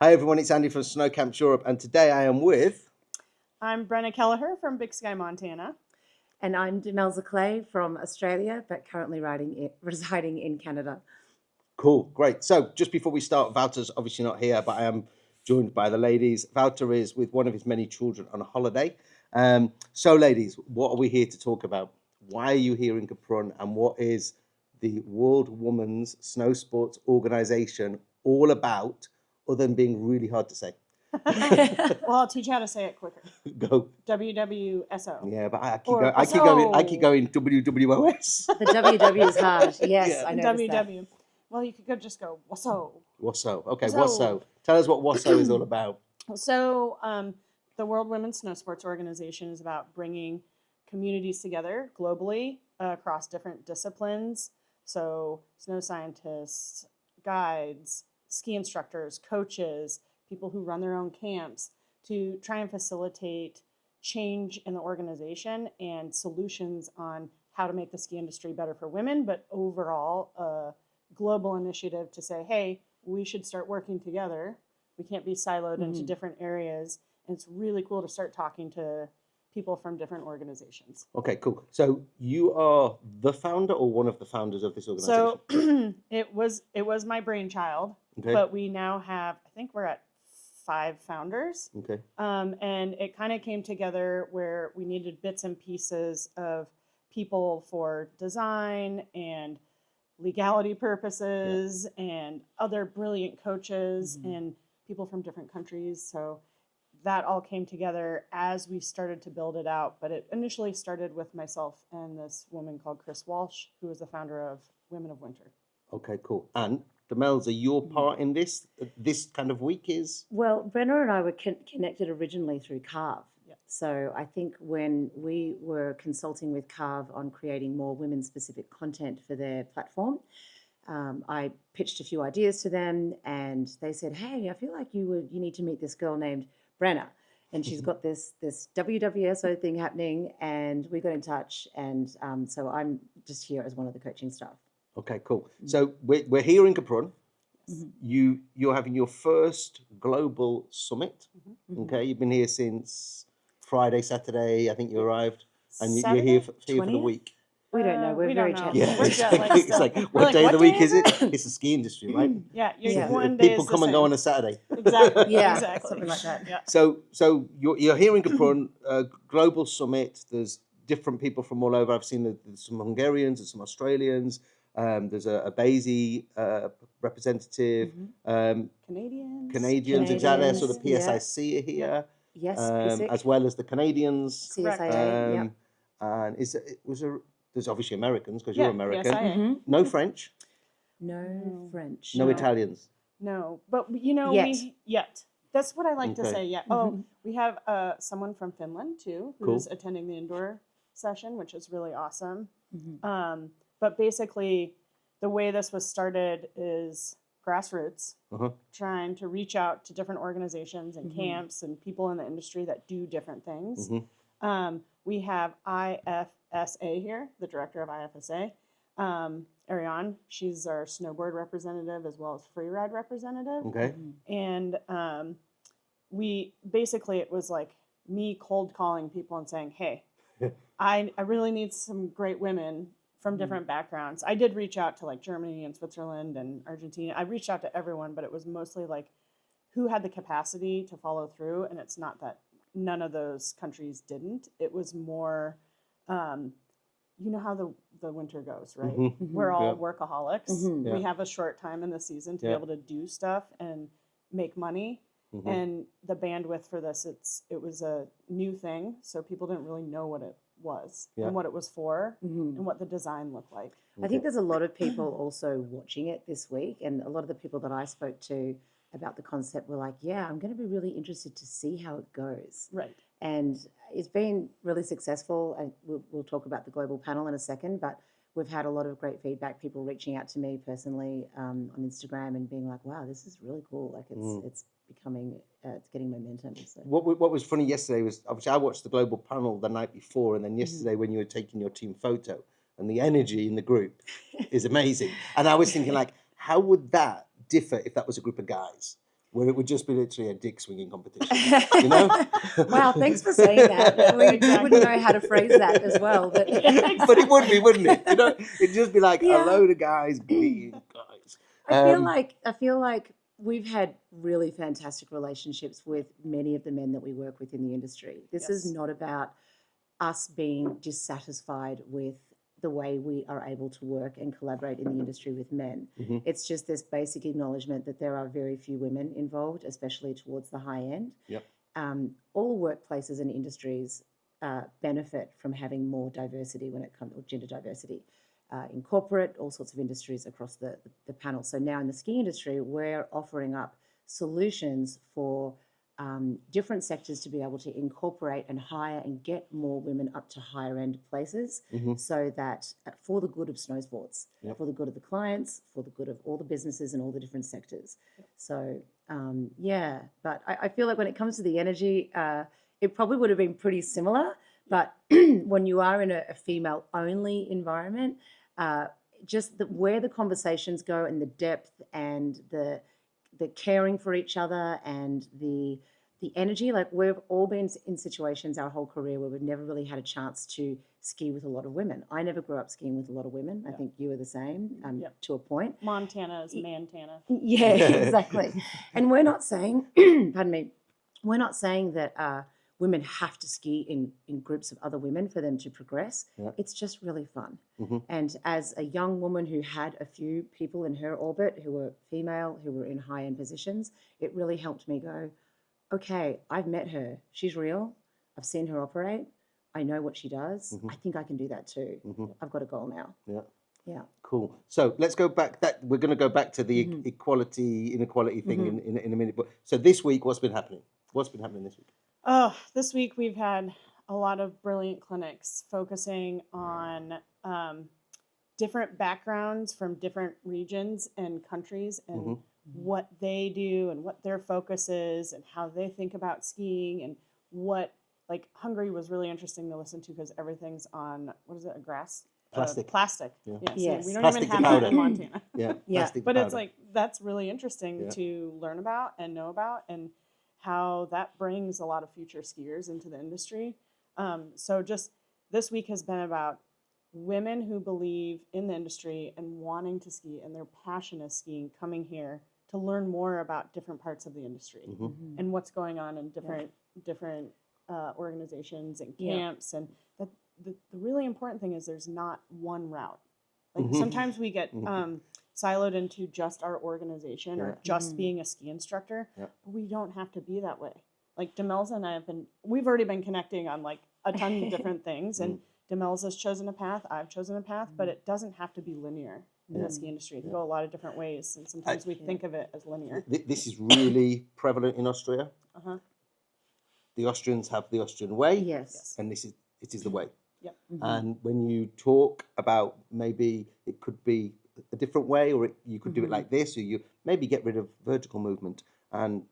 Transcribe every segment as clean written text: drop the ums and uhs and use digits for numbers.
Hi everyone, it's Andy from Snow Camps Europe, and today I am with... I'm Brenna Kelleher from Big Sky, Montana. And I'm Demelza Clay from Australia, but currently residing in Canada. Cool, great. So just before we start, Wouter's obviously not here, but I am joined by the ladies. Wouter is with one of his many children on a holiday. So ladies, what are we here to talk about? Why are you here in Kaprun, and what is the World Women's Snow Sports Organization all about, other than being really hard to say? Well, I'll teach you how to say it quicker. Go. WWSO. Yeah, but I keep going WWOS. The WW is hard. Yes, Yeah. I know. WW. Well, you could just go WSO. WWSO. Okay, WSO. WWSO. Tell us what WWSO is all about. So, the World Women's Snow Sports Organization is about bringing communities together globally across different disciplines. So, snow scientists, guides, ski instructors, coaches, people who run their own camps, to try and facilitate change in the organization and solutions on how to make the ski industry better for women, but overall a global initiative to say, hey, we should start working together. We can't be siloed into different areas. And it's really cool to start talking to people from different organizations. Okay, cool. So you are the founder or one of the founders of this organization? So it was my brainchild, Okay. but we now have, I think we're at 5 founders. Okay. And it kind of came together where we needed bits and pieces of people for design and legality purposes and other brilliant coaches and people from different countries. So that all came together as we started to build it out. But it initially started with myself and this woman called Chris Walsh, who is the founder of Women of Winter. Okay, cool. And Demelza, your part in this kind of week is? Well, Brenna and I were connected originally through Carve. Yeah. So I think when we were consulting with Carve on creating more women-specific content for their platform, I pitched a few ideas to them, and they said, "Hey, I feel like you need to meet this girl named Brenna, and she's got this WWSO thing happening." And we got in touch, and so I'm just here as one of the coaching staff. Okay, cool. So we're here in Kaprun. You're having your first global summit. Okay, you've been here since Friday, Saturday. I think you arrived, and you're here for the week. We don't know. We're very chatty. Yeah, We're it's like what day of the week is it? It's the ski industry, right? Yeah, one day people is come the and go same. on a Saturday. Exactly. Yeah, exactly. something like that. Yeah. So you're here in Kaprun, global summit. There's different people from all over. I've seen some Hungarians and some Australians. There's a Basie representative. Canadians, exactly. So the PSIC are here. Yes, as well as the Canadians. CSIA, And there's obviously Americans because you're American. PSIA. No French. No French. No Italians. No, but Yet. That's what I like to Okay. say. Yeah. Oh, we have someone from Finland too, who's Cool. attending the indoor session, which is really awesome. But basically, the way this was started is grassroots, trying to reach out to different organizations and camps and people in the industry that do different things. We have IFSA here, the director of IFSA, Ariane. She's our snowboard representative as well as freeride representative. Okay. And it was like me cold calling people and saying, hey, I really need some great women from different backgrounds. I did reach out to like Germany and Switzerland and Argentina. I reached out to everyone, but it was mostly like who had the capacity to follow through. And it's not that none of those countries didn't. It was more, you know how the winter goes, right? We're all workaholics. We have a short time in the season to be able to do stuff and make money. And the bandwidth for this, it was a new thing. So people didn't really know what it was and what it was for and what the design looked like. I think there's a lot of people also watching it this week, and a lot of the people that I spoke to about the concept were like, yeah, I'm going to be really interested to see how it goes. Right. And it's been really successful, and we'll talk about the global panel in a second, but we've had a lot of great feedback, people reaching out to me personally on Instagram and being like, wow, this is really cool. Like it's becoming, it's getting momentum. So. What was funny yesterday was, obviously I watched the global panel the night before, and then yesterday when you were taking your team photo and the energy in the group is amazing. And I was thinking, like, how would that differ if that was a group of guys, where it would just be literally a dick swinging competition, you know? Wow, thanks for saying that. We wouldn't know how to phrase that as well, but But it would be, wouldn't it? You know, it'd just be like a load of guys being guys. I feel like we've had really fantastic relationships with many of the men that we work with in the industry. This is not about us being dissatisfied with the way we are able to work and collaborate in the industry with men. It's just this basic acknowledgement that there are very few women involved, especially towards the high end. Yep. All workplaces and industries benefit from having more diversity when it comes to gender diversity. In corporate, all sorts of industries across the panel. So now in the ski industry, we're offering up solutions for different sectors to be able to incorporate and hire and get more women up to higher end places, so that for the good of Snowsports, for the good of the clients, for the good of all the businesses and all the different sectors. So but I feel like when it comes to the energy, it probably would have been pretty similar, but when you are in a female only environment, just where the conversations go and the depth and the caring for each other and the energy, like we've all been in situations our whole career where we've never really had a chance to ski with a lot of women. I never grew up skiing with a lot of women. I think you were the same to a point. Montana is Mantana. Yeah, exactly. And we're not saying, pardon me, we're not saying that women have to ski in groups of other women for them to progress. It's just really fun. And as a young woman who had a few people in her orbit who were female, who were in high-end positions, it really helped me go, okay, I've met her. She's real. I've seen her operate. I know what she does. I think I can do that too. I've got a goal now. Yeah. Cool. So let's go back. We're going to go back to the inequality thing in a minute. But so this week, what's been happening? What's been happening this week? Oh, this week we've had a lot of brilliant clinics focusing on different backgrounds from different regions and countries and what they do and what their focus is and how they think about skiing and what, like Hungary was really interesting to listen to because everything's on, what is it, a grass? Plastic. Yes. We don't Plastic even have that in Montana. Plastic But powder. it's like, that's really interesting to learn about and know about and how that brings a lot of future skiers into the industry. So just this week has been about women who believe in the industry and wanting to ski and their passion is skiing, coming here to learn more about different parts of the industry and what's going on in different organizations and camps. And the really important thing is there's not one route. Like sometimes we get siloed into just our organization or just being a ski instructor, but we don't have to be that way. Like Demelza and I we've already been connecting on like a ton of different things, and Demelza's chosen a path, I've chosen a path, but it doesn't have to be linear in the ski industry. It can go a lot of different ways, and sometimes we think of it as linear. This is really prevalent in Austria. The Austrians have the Austrian way, and it is the way. And when you talk about maybe it could be a different way, or you could do it like this, or you maybe get rid of vertical movement and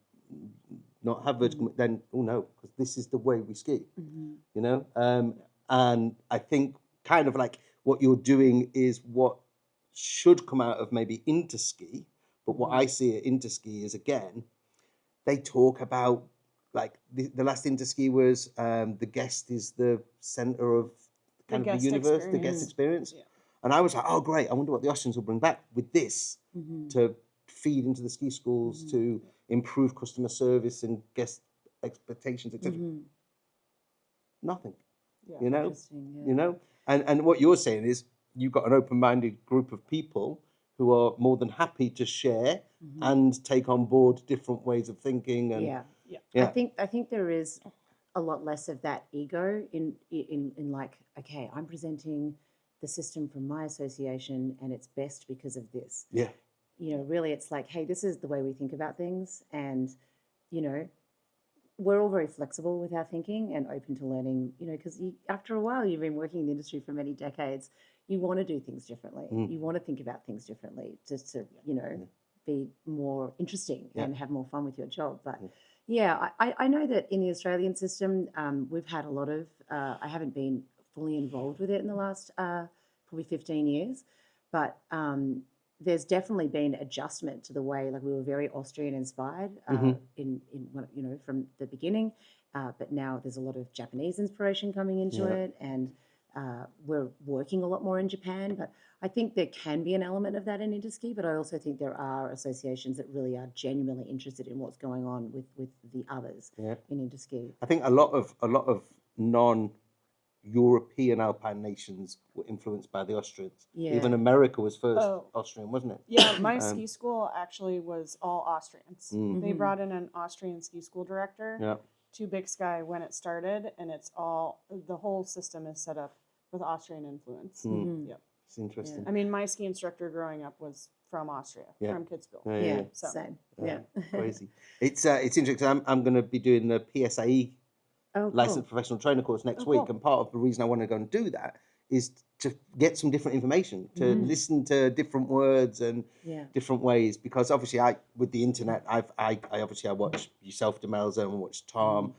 not have vertical, then no, because this is the way we ski, you know. And I think kind of like what you're doing is what should come out of maybe Interski, but what I see at Interski is, again, they talk about, like the last Interski was the guest is the center of kind of the universe, the guest experience. And I was like, oh, great, I wonder what the Austrians will bring back with this to feed into the ski schools, to improve customer service and guest expectations, etc. Nothing, you know, you know. And what you're saying is you've got an open-minded group of people who are more than happy to share and take on board different ways of thinking. And I think there is a lot less of that ego in like, okay, I'm presenting the system from my association and it's best because of this. You know, really it's like, hey, this is the way we think about things, and you know, we're all very flexible with our thinking and open to learning, you know, because after a while you've been working in the industry for many decades, you want to do things differently. You want to think about things differently just to, you know, be more interesting and have more fun with your job. But I know that in the Australian system, we've had a lot of, I haven't been fully involved with it in the last probably 15 years. But there's definitely been adjustment to the way, like we were very Austrian inspired in from the beginning, but now there's a lot of Japanese inspiration coming into it, and we're working a lot more in Japan. But I think there can be an element of that in interski, but I also think there are associations that really are genuinely interested in what's going on with the others in interski. I think a lot of non-European alpine nations were influenced by the Austrians. Yeah. Even America was first Austrian, wasn't it? Yeah, my ski school actually was all Austrians. Mm. They brought in an Austrian ski school director to Big Sky when it started, and it's all, the whole system is set up with Austrian influence. Yep. It's interesting. I mean, my ski instructor growing up was from Austria, from Kitzbühel. Yeah, So. same. Crazy. It's interesting because I'm going to be doing the PSAE licensed professional trainer course next week, and part of the reason I want to go and do that is to get some different information, to listen to different words and different ways, because obviously with the internet I watch yourself, Demelza, and watch Tom,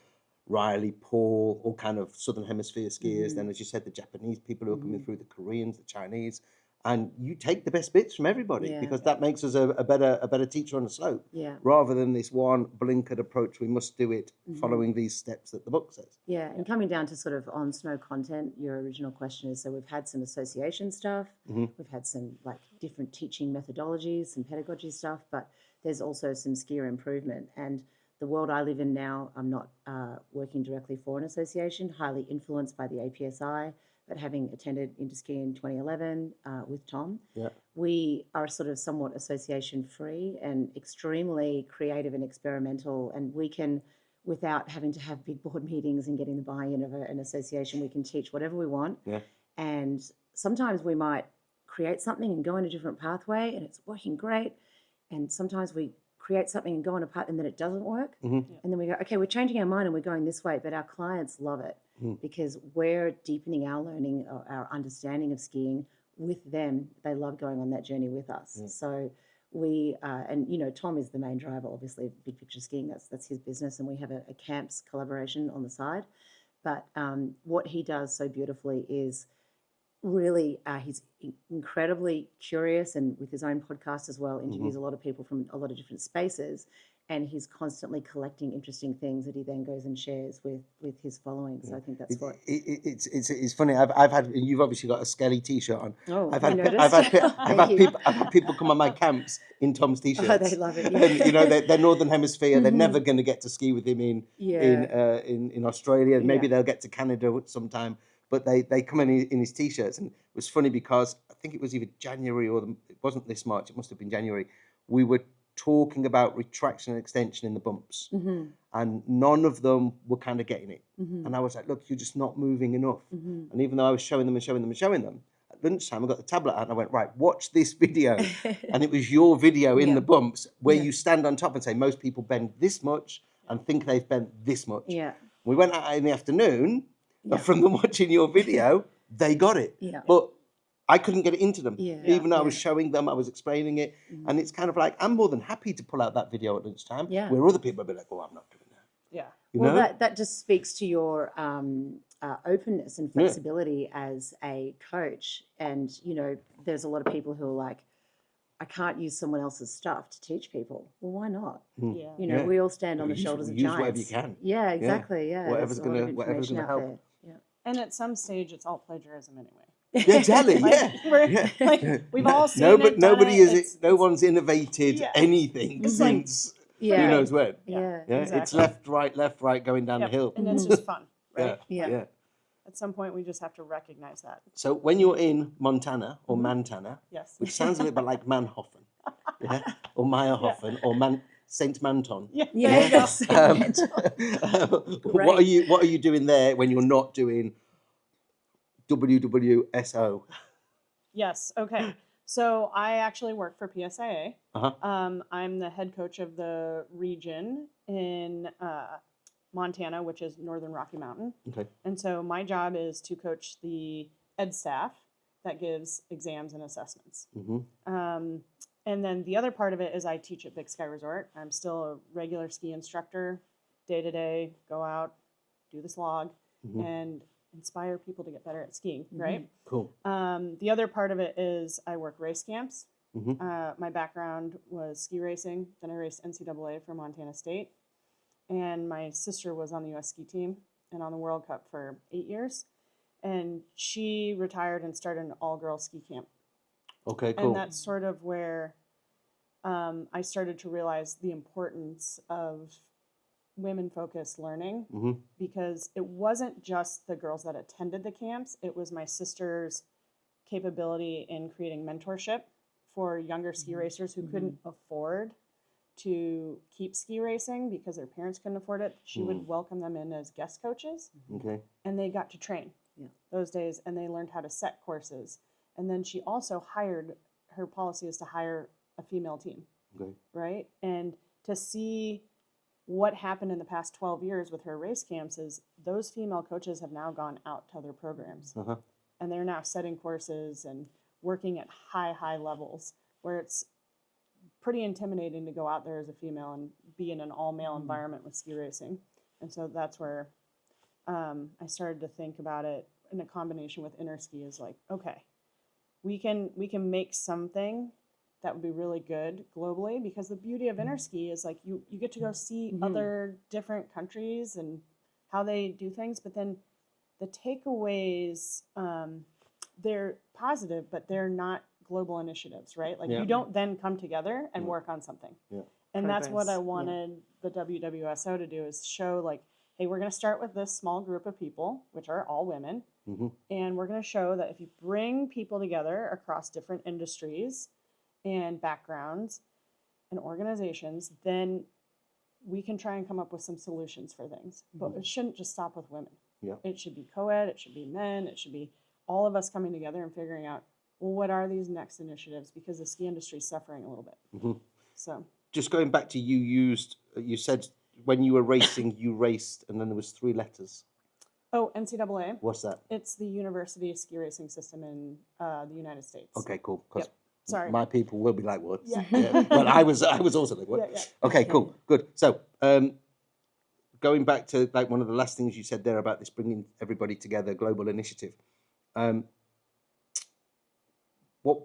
Riley, Paul, all kind of Southern Hemisphere skiers. Then, as you said, the Japanese people who are coming through, the Koreans, the Chinese, and you take the best bits from everybody because that makes us a better teacher on the slope. Rather than this one blinkered approach, we must do it following these steps that the book says. Yeah, and coming down to sort of on snow content, your original question is, so we've had some association stuff, we've had some like different teaching methodologies, some pedagogy stuff, but there's also some skier improvement. And the world I live in now, I'm not working directly for an association, highly influenced by the APSI, but having attended Interski in 2011 with Tom, we are sort of somewhat association free and extremely creative and experimental, and we can, without having to have big board meetings and getting the buy-in of an association, we can teach whatever we want. And sometimes we might create something and go in a different pathway and it's working great, and sometimes we create something and go on a path and then it doesn't work, and then we go, okay, we're changing our mind and we're going this way, but our clients love it because we're deepening our learning, our understanding of skiing with them. They love going on that journey with us. So we and Tom is the main driver, obviously, of Big Picture Skiing. That's his business, and we have a camps collaboration on the side. But what he does so beautifully is really he's incredibly curious, and with his own podcast as well, interviews a lot of people from a lot of different spaces, and he's constantly collecting interesting things that he then goes and shares with his following. So I think that's what it's funny. I've had, you've obviously got a Skelly t-shirt on. I've had people come on my camps in Tom's t-shirts. Oh, they love it. And they're Northern Hemisphere. They're never going to get to ski with him in Australia. Maybe they'll get to Canada sometime. But they come in his t-shirts, and it was funny because I think it was either January or it wasn't this March. It must have been January. We were talking about retraction and extension in the bumps, and none of them were kind of getting it. And I was like, "Look, you're just not moving enough." And even though I was showing them, at lunchtime I got the tablet out and I went, "Right, watch this video." And it was your video in the bumps where you stand on top and say, "Most people bend this much and think they've bent this much." We went out in the afternoon. From them watching your video, they got it. But I couldn't get it into them. Even though I was showing them, I was explaining it. And it's kind of like, I'm more than happy to pull out that video at lunchtime, where other people will be like, "Oh, I'm not doing that." Well, that just speaks to your openness and flexibility as a coach. And, there's a lot of people who are like, I can't use someone else's stuff to teach people. Well, why not? We all stand on the shoulders of giants. Use whatever you can. Yeah, exactly. Yeah. Whatever's going to help. And at some stage, it's all plagiarism anyway. Yeah, exactly. We've all seen it. No one's innovated anything since who knows when. Exactly. It's left, right, going down the hill. And it's just fun, right? Yeah. At some point, we just have to recognize that. So when you're in Montana or Montana, which sounds a little bit like Manhoffen, or Meyerhofen, or Saint Manton. Yes. What are you doing there when you're not doing WWSO? Yes. Okay. So I actually work for PSIA. I'm the head coach of the region in Montana, which is Northern Rocky Mountain. And so my job is to coach the ed staff that gives exams and assessments. And then the other part of it is I teach at Big Sky Resort. I'm still a regular ski instructor, day to day, go out, do the slog. And inspire people to get better at skiing, right? Cool. The other part of it is I work race camps. Mm-hmm. My background was ski racing. Then I raced NCAA for Montana State. And my sister was on the U.S. ski team and on the World Cup for 8 years. And she retired and started an all-girls ski camp. Okay, cool. And that's sort of where I started to realize the importance of women-focused learning, Mm-hmm. because it wasn't just the girls that attended the camps. It was my sister's capability in creating mentorship for younger ski racers who couldn't afford to keep ski racing because their parents couldn't afford it. She would welcome them in as guest coaches, Okay. and they got to train those days, and they learned how to set courses. And then she also hired, her policy is to hire a female team, Okay. right? And to see what happened in the past 12 years with her race camps is those female coaches have now gone out to other programs, Uh-huh. and they're now setting courses and working at high levels where it's pretty intimidating to go out there as a female and be in an all-male environment with ski racing. And so that's where I started to think about it in a combination with interski, is like, okay, we can make something that would be really good globally, because the beauty of interski is like you get to go see other different countries and how they do things, but then the takeaways, they're positive, but they're not global initiatives, right? Like you don't then come together and work on something. Yeah. And that's what I Progress, wanted the WWSO to do, is show like, hey, we're going to start with this small group of people, which are all women. Mm-hmm. And we're going to show that if you bring people together across different industries and backgrounds and organizations, then we can try and come up with some solutions for things. But it shouldn't just stop with women. Yeah. It should be co-ed, it should be men, it should be all of us coming together and figuring out, well, what are these next initiatives? Because the ski industry is suffering a little bit. Mm-hmm. So Just going back to you said when you were racing, you raced, and then there was 3 letters. NCAA. What's that? It's the University Ski Racing System in the United States. Okay, cool. 'Cause Yep. Sorry. my people will be like, what? Yeah. Well, I was also like, what? Yeah. Okay, cool, good. So, going back to like one of the last things you said there about this bringing everybody together, global initiative. What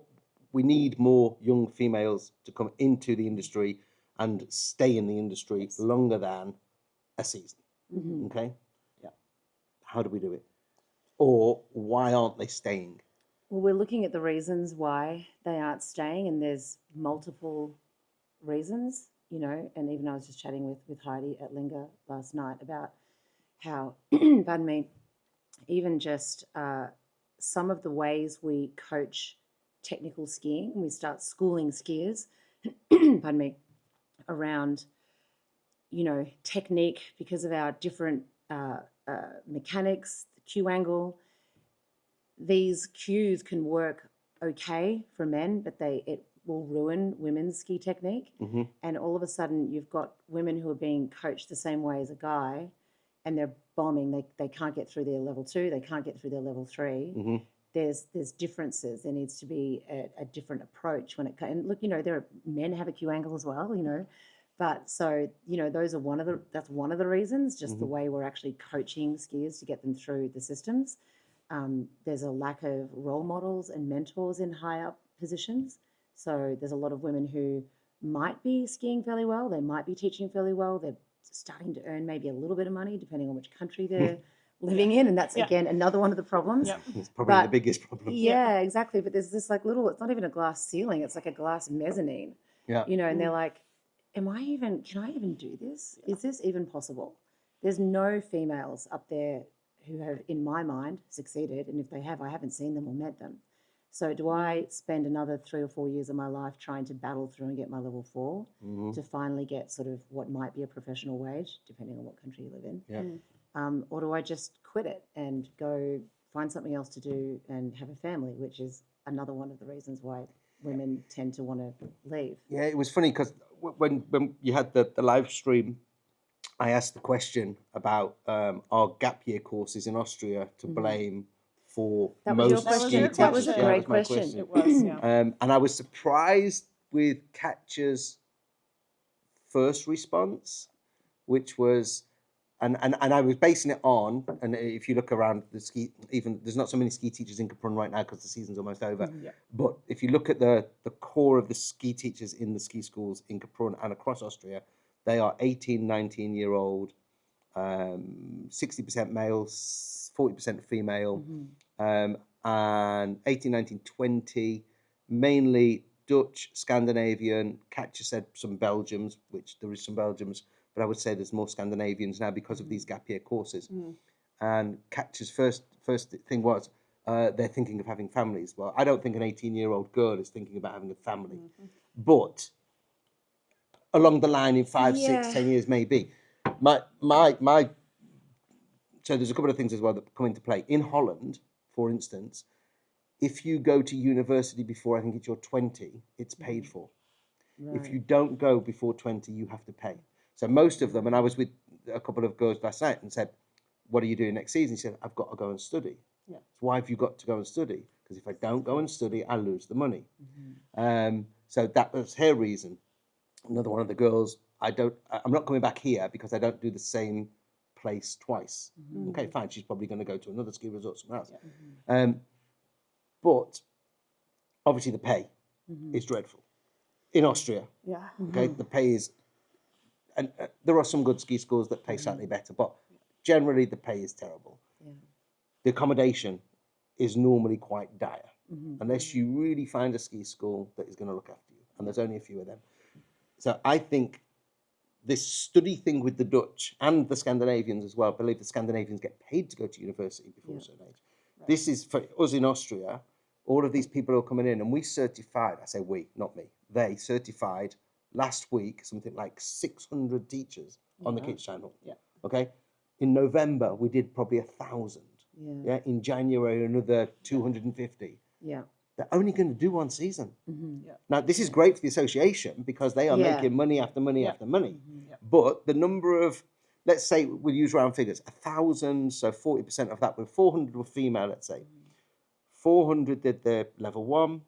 we need more young females to come into the industry and stay in the industry longer than a season. Mm-hmm. Okay. Yeah. How do we do it? Or why aren't they staying? Well, we're looking at the reasons why they aren't staying, and there's multiple reasons, you know, and even I was just chatting with Heidi at Linga last night about how, pardon me, even just some of the ways we coach technical skiing, we start schooling skiers, pardon me, around, you know, technique because of our different mechanics, the Q angle. These cues can work okay for men, but it will ruin women's ski technique. Mm-hmm. And all of a sudden, you've got women who are being coached the same way as a guy, and they're bombing. They can't get through their level 2. They can't get through their level 3. Mm-hmm. There's differences. There needs to be a different approach when it comes. And look, you know, there are men have a Q angle as well, you know. But so, you know, that's one of the reasons, just the way we're actually coaching skiers to get them through the systems. There's a lack of role models and mentors in high up positions. So there's a lot of women who might be skiing fairly well. They might be teaching fairly well. They're starting to earn maybe a little bit of money depending on which country they're living in. And that's, again, another one of the problems. Yep. It's probably the biggest problem. Yeah, exactly. But there's this like little, it's not even a glass ceiling. It's like a glass mezzanine, Yeah. you know, and they're like, can I even do this? Is this even possible? There's no females up there who have, in my mind, succeeded. And if they have, I haven't seen them or met them. So do I spend another 3 or 4 years of my life trying to battle through and get my level 4 to finally get sort of what might be a professional wage, depending on what country you live in? Yeah. Or do I just quit it and go find something else to do and have a family, which is another one of the reasons why women tend to want to leave. Yeah, it was funny because when you had the live stream, I asked the question about are gap year courses in Austria to blame for That was your most question. ski your teachers? That was a question. Yeah, great my question. It was, yeah. And I was surprised with Katja's first response, which was and I was basing it on, and if you look around the ski, even there's not so many ski teachers in Kaprun right now because the season's almost over. Yeah. But if you look at the core of the ski teachers in the ski schools in Kaprun and across Austria, they are 18, 19-year-old, 60% male, 40% female, and 18, 19, 20, mainly Dutch, Scandinavian. Katja said some Belgians, which there is some Belgians, but I would say there's more Scandinavians now because of these gap year courses. And Katja's first thing was they're thinking of having families. Well, I don't think an 18-year-old girl is thinking about having a family, but along the line in 5, 6, 10 years maybe. So there's a couple of things as well that come into play. In Holland, for instance, if you go to university before I think it's your 20, it's paid for. Right. If you don't go before 20, you have to pay. So most of them, and I was with a couple of girls last night and said, what are you doing next season? He said, I've got to go and study. Yeah. So why have you got to go and study? Because if I don't go and study, I lose the money. So that was her reason. Another one of the girls, I'm not coming back here because I don't do the same place twice. Okay, fine. She's probably going to go to another ski resort somewhere else. But obviously the pay is dreadful in Austria. Yeah. Okay, the pay is, and there are some good ski schools that pay slightly better, but generally the pay is terrible. The accommodation is normally quite dire, unless you really find a ski school that is going to look after you, and there's only a few of them. So I think this study thing with the Dutch and the Scandinavians as well, I believe the Scandinavians get paid to go to university before a certain age. Right. This is for us in Austria, all of these people are coming in and we certified, I say we, not me, they certified last week something like 600 teachers on the Kids channel. Yeah. Okay. In November, we did probably 1,000. Yeah. In January, another 250. Yeah. They're only going to do one season. Yeah. Now, this is great for the association because they are making money after money after money. But the number of, let's say we'll use round figures, 1,000, so 40% of that were 400 were female, let's say. 400 did the level 1,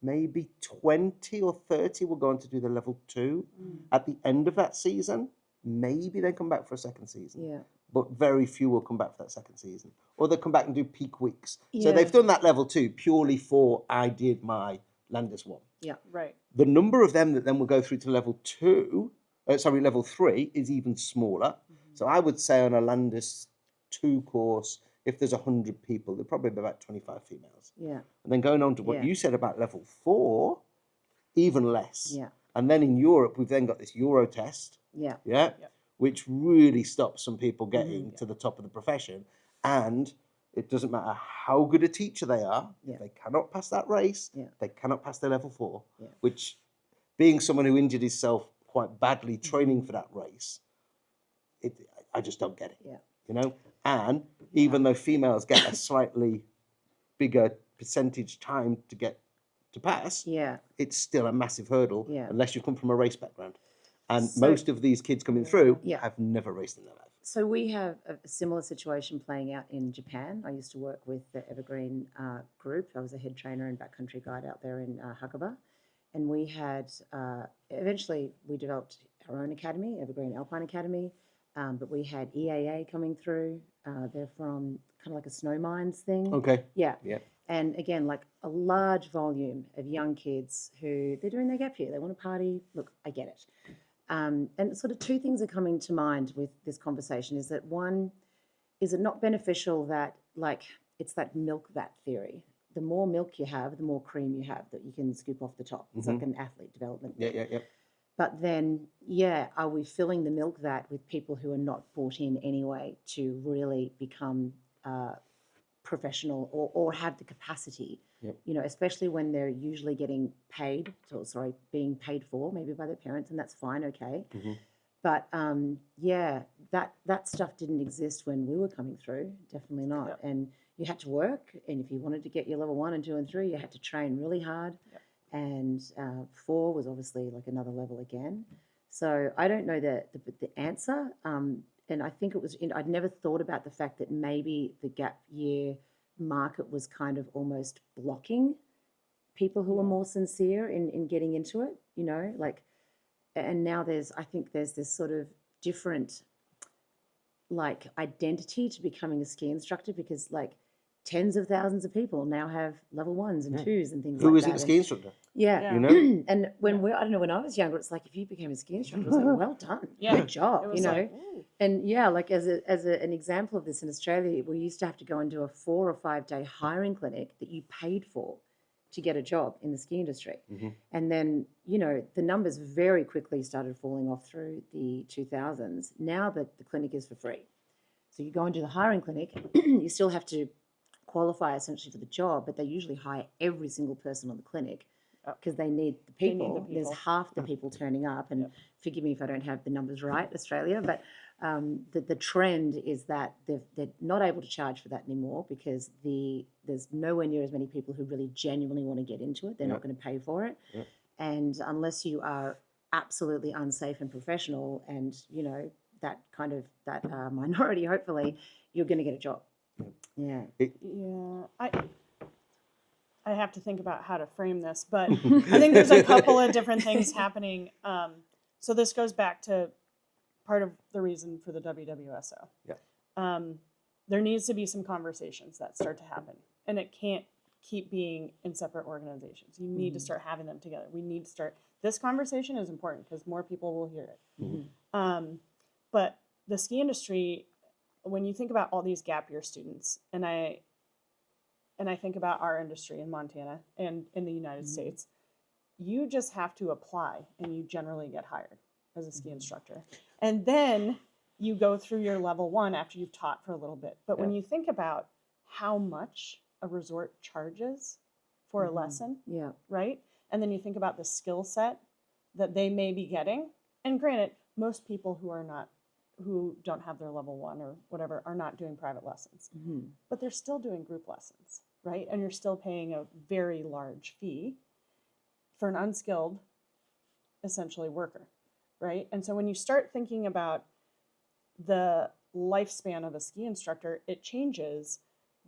maybe 20 or 30 will go on to do the level 2. At the end of that season, maybe they come back for a second season. Yeah. But very few will come back for that second season. Or they'll come back and do peak weeks. So they've done that level 2 purely for, I did my Landis 1. Yeah. Right. The number of them that then will go through to level 3 is even smaller. So I would say on a Landis 2 course, if there's 100 people, there'll probably be about 25 females. Yeah. And then going on to what you said about level 4, even less. Yeah. And then in Europe, we've then got this Euro test. Yeah. Yeah. Which really stops some people getting to the top of the profession. And it doesn't matter how good a teacher they are, if they cannot pass that race, they cannot pass their level 4, which, being someone who injured himself quite badly training for that race, I just don't get it. Yeah. You know? And even though females get a slightly bigger percentage time to get to pass, it's still a massive hurdle unless you come from a race background. And most of these kids coming through have never raced in their life. So we have a similar situation playing out in Japan. I used to work with the Evergreen group. I was a head trainer and backcountry guide out there in Hakuba. And we had, eventually we developed our own academy, Evergreen Alpine Academy. But we had EAA coming through. They're from kind of like a snow mines thing. Okay. Yeah. Yeah. And again, like a large volume of young kids who they're doing their gap year. They want to party. Look, I get it. And sort of two things are coming to mind with this conversation is that one, is it not beneficial that like it's that milk vat theory? The more milk you have, the more cream you have that you can scoop off the top. It's like an athlete development thing. Yeah. But then, are we filling the milk vat with people who are not brought in anyway to really become professional or have the capacity, you know, especially when they're usually getting paid, being paid for maybe by their parents, and that's fine, okay. But that stuff didn't exist when we were coming through, definitely not. And you had to work, and if you wanted to get your level 1 and 2 and 3, you had to train really hard. And 4 was obviously like another level again. So I don't know the answer. And I think I'd never thought about the fact that maybe the gap year market was kind of almost blocking people who are more sincere in getting into it, you know, like, and now I think there's this sort of different like identity to becoming a ski instructor, because like tens of thousands of people now have level 1s and 2s and things Who like isn't that. a ski instructor? Yeah. Yeah. You know? And when Yeah. I don't know, when I was younger, it's like if you became a ski instructor, it was like, well done, Yeah. good job, It you was know. like, ooh. And yeah, like an example of this in Australia, we used to have to go and do a 4 or 5 day hiring clinic that you paid for to get a job in the ski industry. And then, you know, the numbers very quickly started falling off through the 2000s. Now that the clinic is for free. So you go and do the hiring clinic, you still have to qualify essentially for the job, but they usually hire every single person on the clinic because they need the They need people. the people. There's half the people turning up, and forgive me if I don't have the numbers right, Australia, but the trend is that they're not able to charge for that anymore because there's nowhere near as many people who really genuinely want to get into it. They're not going to pay for it. And unless you are absolutely unsafe and professional and, you know, that kind of that minority, hopefully, you're going to get a job. Yeah. Yeah, I have to think about how to frame this, but I think there's a couple of different things happening. So this goes back to part of the reason for the WWSO. Yeah. There needs to be some conversations that start to happen, and it can't keep being in separate organizations. You need to start having them together. We need to start. This conversation is important because more people will hear it. But the ski industry, when you think about all these gap year students, and I think about our industry in Montana and in the United States, you just have to apply and you generally get hired as a ski instructor. And then you go through your level 1 after you've taught for a little bit. But when you think about how much a resort charges for a lesson, right? And then you think about the skill set that they may be getting. And granted, most people who don't have their level 1 or whatever are not doing private lessons, but they're still doing group lessons, right? And you're still paying a very large fee for an unskilled, essentially, worker, right? And so when you start thinking about the lifespan of a ski instructor, it changes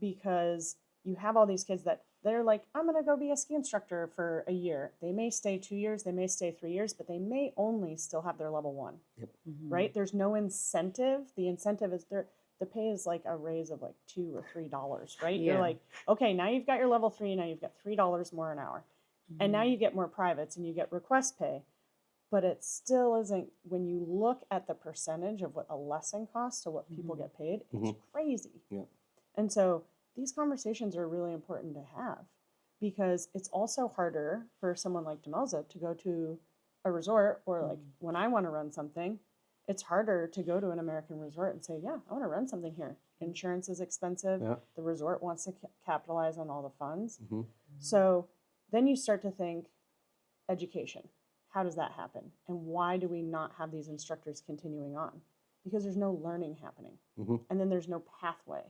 because you have all these kids that they're like, I'm going to go be a ski instructor for a year. They may stay 2 years, they may stay 3 years, but they may only still have their level 1, right? There's no incentive. The incentive is the pay is like a raise of like $2 or $3, right? You're like, okay, now you've got your level 3, now you've got $3 more an hour. And now you get more privates and you get request pay. But it still isn't, when you look at the percentage of what a lesson costs to what people get paid, it's crazy. Yeah. And so these conversations are really important to have because it's also harder for someone like Demelza to go to a resort or like when I want to run something, it's harder to go to an American resort and say, yeah, I want to run something here. Insurance is expensive. Yeah. The resort wants to capitalize on all the funds. So then you start to think education. How does that happen? And why do we not have these instructors continuing on? Because there's no learning happening. And then there's no pathway,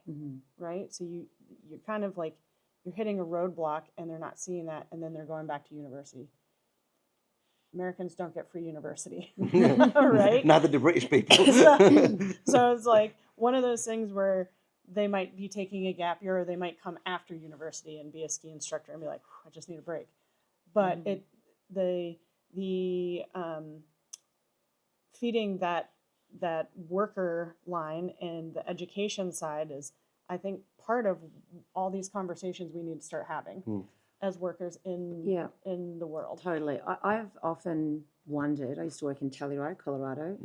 right? So you're kind of like, you're hitting a roadblock and they're not seeing that. And then they're going back to university. Americans don't get free university, right? Neither do British people. So it's like one of those things where they might be taking a gap year or they might come after university and be a ski instructor and be like, I just need a break. But the feeding that worker line and the education side is, I think, part of all these conversations we need to start having as workers in the world. Totally. I've often wondered, I used to work in Telluride, Colorado,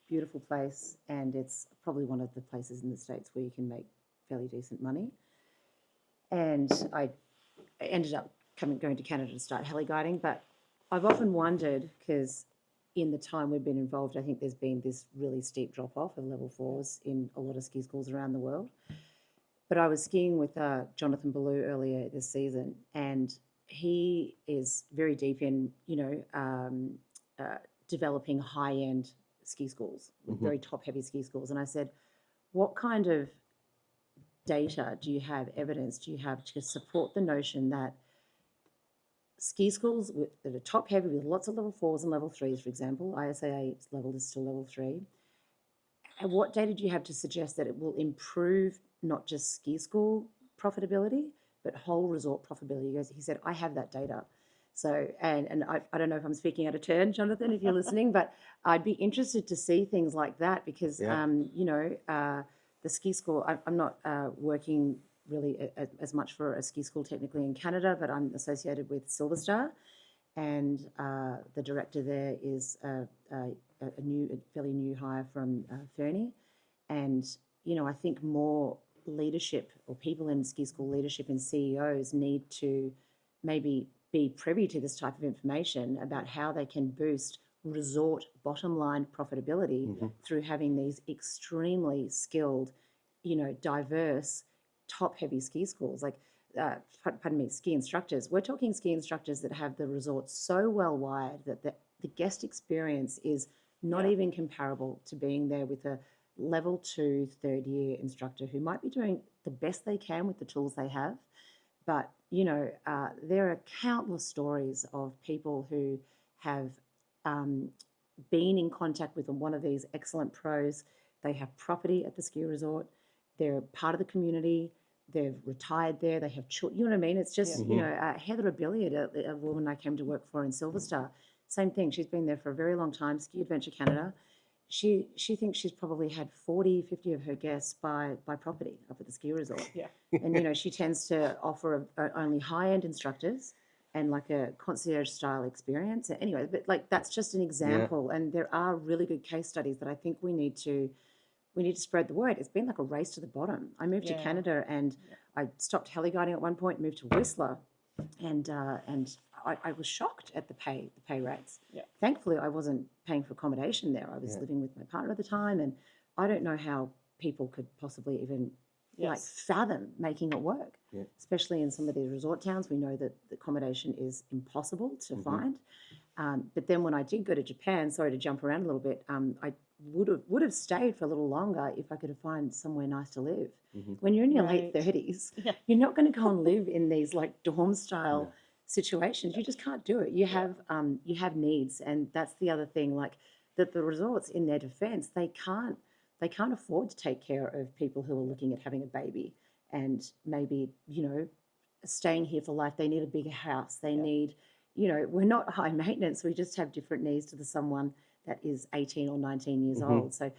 beautiful place, and it's probably one of the places in the States where you can make fairly decent money. And I ended up going to Canada to start heli guiding, but I've often wondered, because in the time we've been involved, I think there's been this really steep drop-off of level 4s in a lot of ski schools around the world. But I was skiing with Jonathan Ballou earlier this season, and he is very deep in, developing high-end ski schools, very top-heavy ski schools. And I said, what kind of data do you have, evidence do you have to support the notion that ski schools that are top heavy with lots of level 4s and level 3s, for example, ISAA level is still level 3. And what data do you have to suggest that it will improve not just ski school profitability, but whole resort profitability? He said, I have that data. So, and I don't know if I'm speaking out of turn, Jonathan, if you're listening, but I'd be interested to see things like that because, Yeah. the ski school, I'm not working really as much for a ski school technically in Canada, but I'm associated with Silver Star, and the director there is a fairly new hire from Fernie, and I think more leadership or people in ski school leadership and CEOs need to maybe be privy to this type of information about how they can boost resort bottom line profitability through having these extremely skilled, diverse, top heavy ski schools like ski instructors. We're talking ski instructors that have the resort so well wired that the guest experience is not even comparable to being there with a level 2 third year instructor who might be doing the best they can with the tools they have. But, there are countless stories of people who have been in contact with one of these excellent pros. They have property at the ski resort. They're part of the community. They've retired there. They have children. You know what I mean? It's just, Heather Billiard, a woman I came to work for in Silver Star, same thing. She's been there for a very long time, Ski Adventure Canada. She thinks she's probably had 40, 50 of her guests by property up at the ski resort. Yeah. And, she tends to offer only high-end instructors and like a concierge style experience. Anyway, but like that's just an example. And there are really good case studies that I think we need to spread the word. It's been like a race to the bottom. I moved to Canada and I stopped heli guiding at one point, moved to Whistler, and I was shocked at the pay rates. Yeah. Thankfully, I wasn't paying for accommodation there. I was living with my partner at the time, and I don't know how people could possibly even fathom making it work. Yeah. Especially in some of these resort towns, we know that the accommodation is impossible to find. But then when I did go to Japan, sorry to jump around a little bit, I would have stayed for a little longer if I could have found somewhere nice to live. When you're in your late 30s, you're not going to go and live in these like dorm style situations. You just can't do it. You have needs, and that's the other thing. Like that, the resorts, in their defence, they can't afford to take care of people who are looking at having a baby and maybe staying here for life. They need a bigger house. They need, we're not high maintenance. We just have different needs to someone that is 18 or 19 years old. So,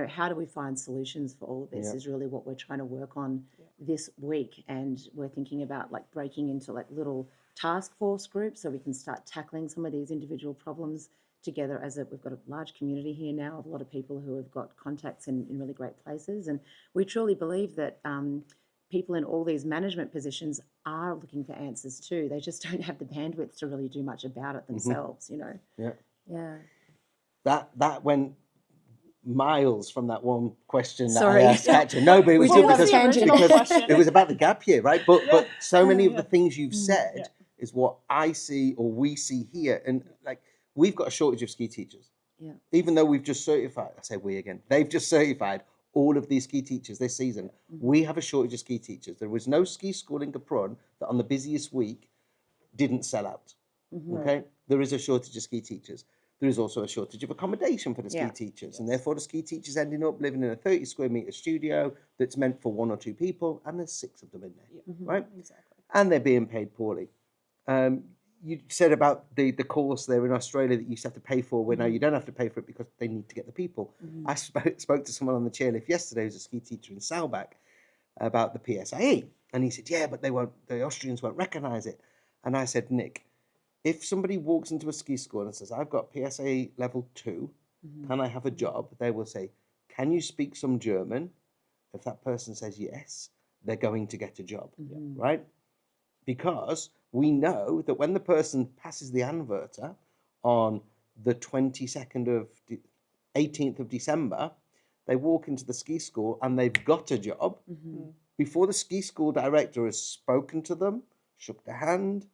how do we find solutions for all of this is really what we're trying to work on this week. And we're thinking about like breaking into like little task force groups so we can start tackling some of these individual problems together. We've got a large community here now of a lot of people who have got contacts in really great places. And we truly believe that people in all these management positions are looking for answers too. They just don't have the bandwidth to really do much about it themselves, Yeah. That went miles from that one question Sorry. that I asked actually. No, but it was We do because, love tangent. because it was about the gap year, right? But so many of the things you've Yeah. said is what I see or we see here. And like we've got a shortage of ski teachers. Yeah. Even though we've just certified, I say we again, they've just certified all of these ski teachers this season. We have a shortage of ski teachers. There was no ski school in Kaprun that on the busiest week didn't sell out. Okay? There is a shortage of ski teachers. There is also a shortage of accommodation for the ski teachers. And therefore the ski teachers ending up living in a 30 square metre studio that's meant for 1 or 2 people, and there's 6 of them in there, right? Exactly. And they're being paid poorly. You said about the course there in Australia that you used to have to pay for, where now you don't have to pay for it because they need to get the people. I spoke to someone on the chairlift yesterday who's a ski teacher in Salbach about the PSAE. And he said, but the Austrians won't recognise it. And I said, Nick, if somebody walks into a ski school and says, I've got PSA level 2, can I have a job? They will say, can you speak some German? If that person says yes, they're going to get a job, right? Because we know that when the person passes the anverter on the 18th of December, they walk into the ski school and they've got a job before the ski school director has spoken to them, shook their hand,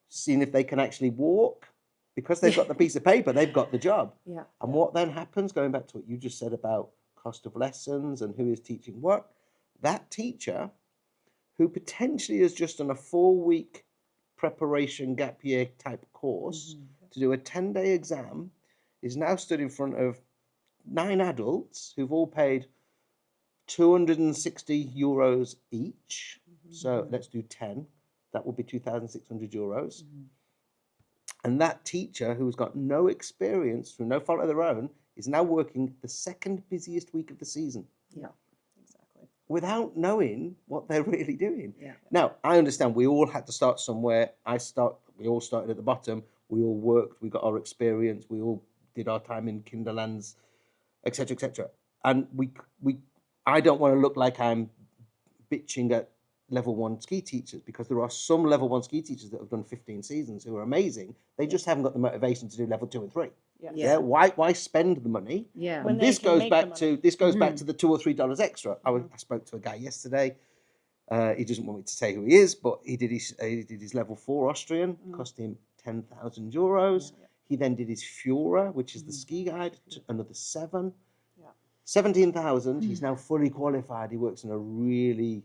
seen if they can actually walk. Because they've got the piece of paper, they've got the job. And what then happens, going back to what you just said about cost of lessons and who is teaching what, that teacher who potentially is just on a 4-week preparation gap year type course to do a 10-day exam is now stood in front of 9 adults who've all paid 260 euros each. So let's do 10. That would be 2,600 euros. And that teacher who's got no experience through no fault of their own is now working the second busiest week of the season Yeah. Exactly. without knowing what they're really doing. Yeah. Now, I understand we all had to start somewhere. We all started at the bottom. We all worked, we got our experience, we all did our time in kinderlands, etc., etc. And I don't want to look like I'm bitching at level one ski teachers, because there are some level one ski teachers that have done 15 seasons who are amazing. They just haven't got the motivation to do level 2 and 3. Yeah. Yeah. Why spend the money? Yeah. When And they this can goes make back the to money. back to the $2 or $3 extra. I spoke to a guy yesterday. He doesn't want me to say who he is, but he did his level 4 Austrian, cost him €10,000. Yeah. He then did his Fura, which is the ski guide, another 7. Yeah. 17,000. He's now fully qualified. He works in a really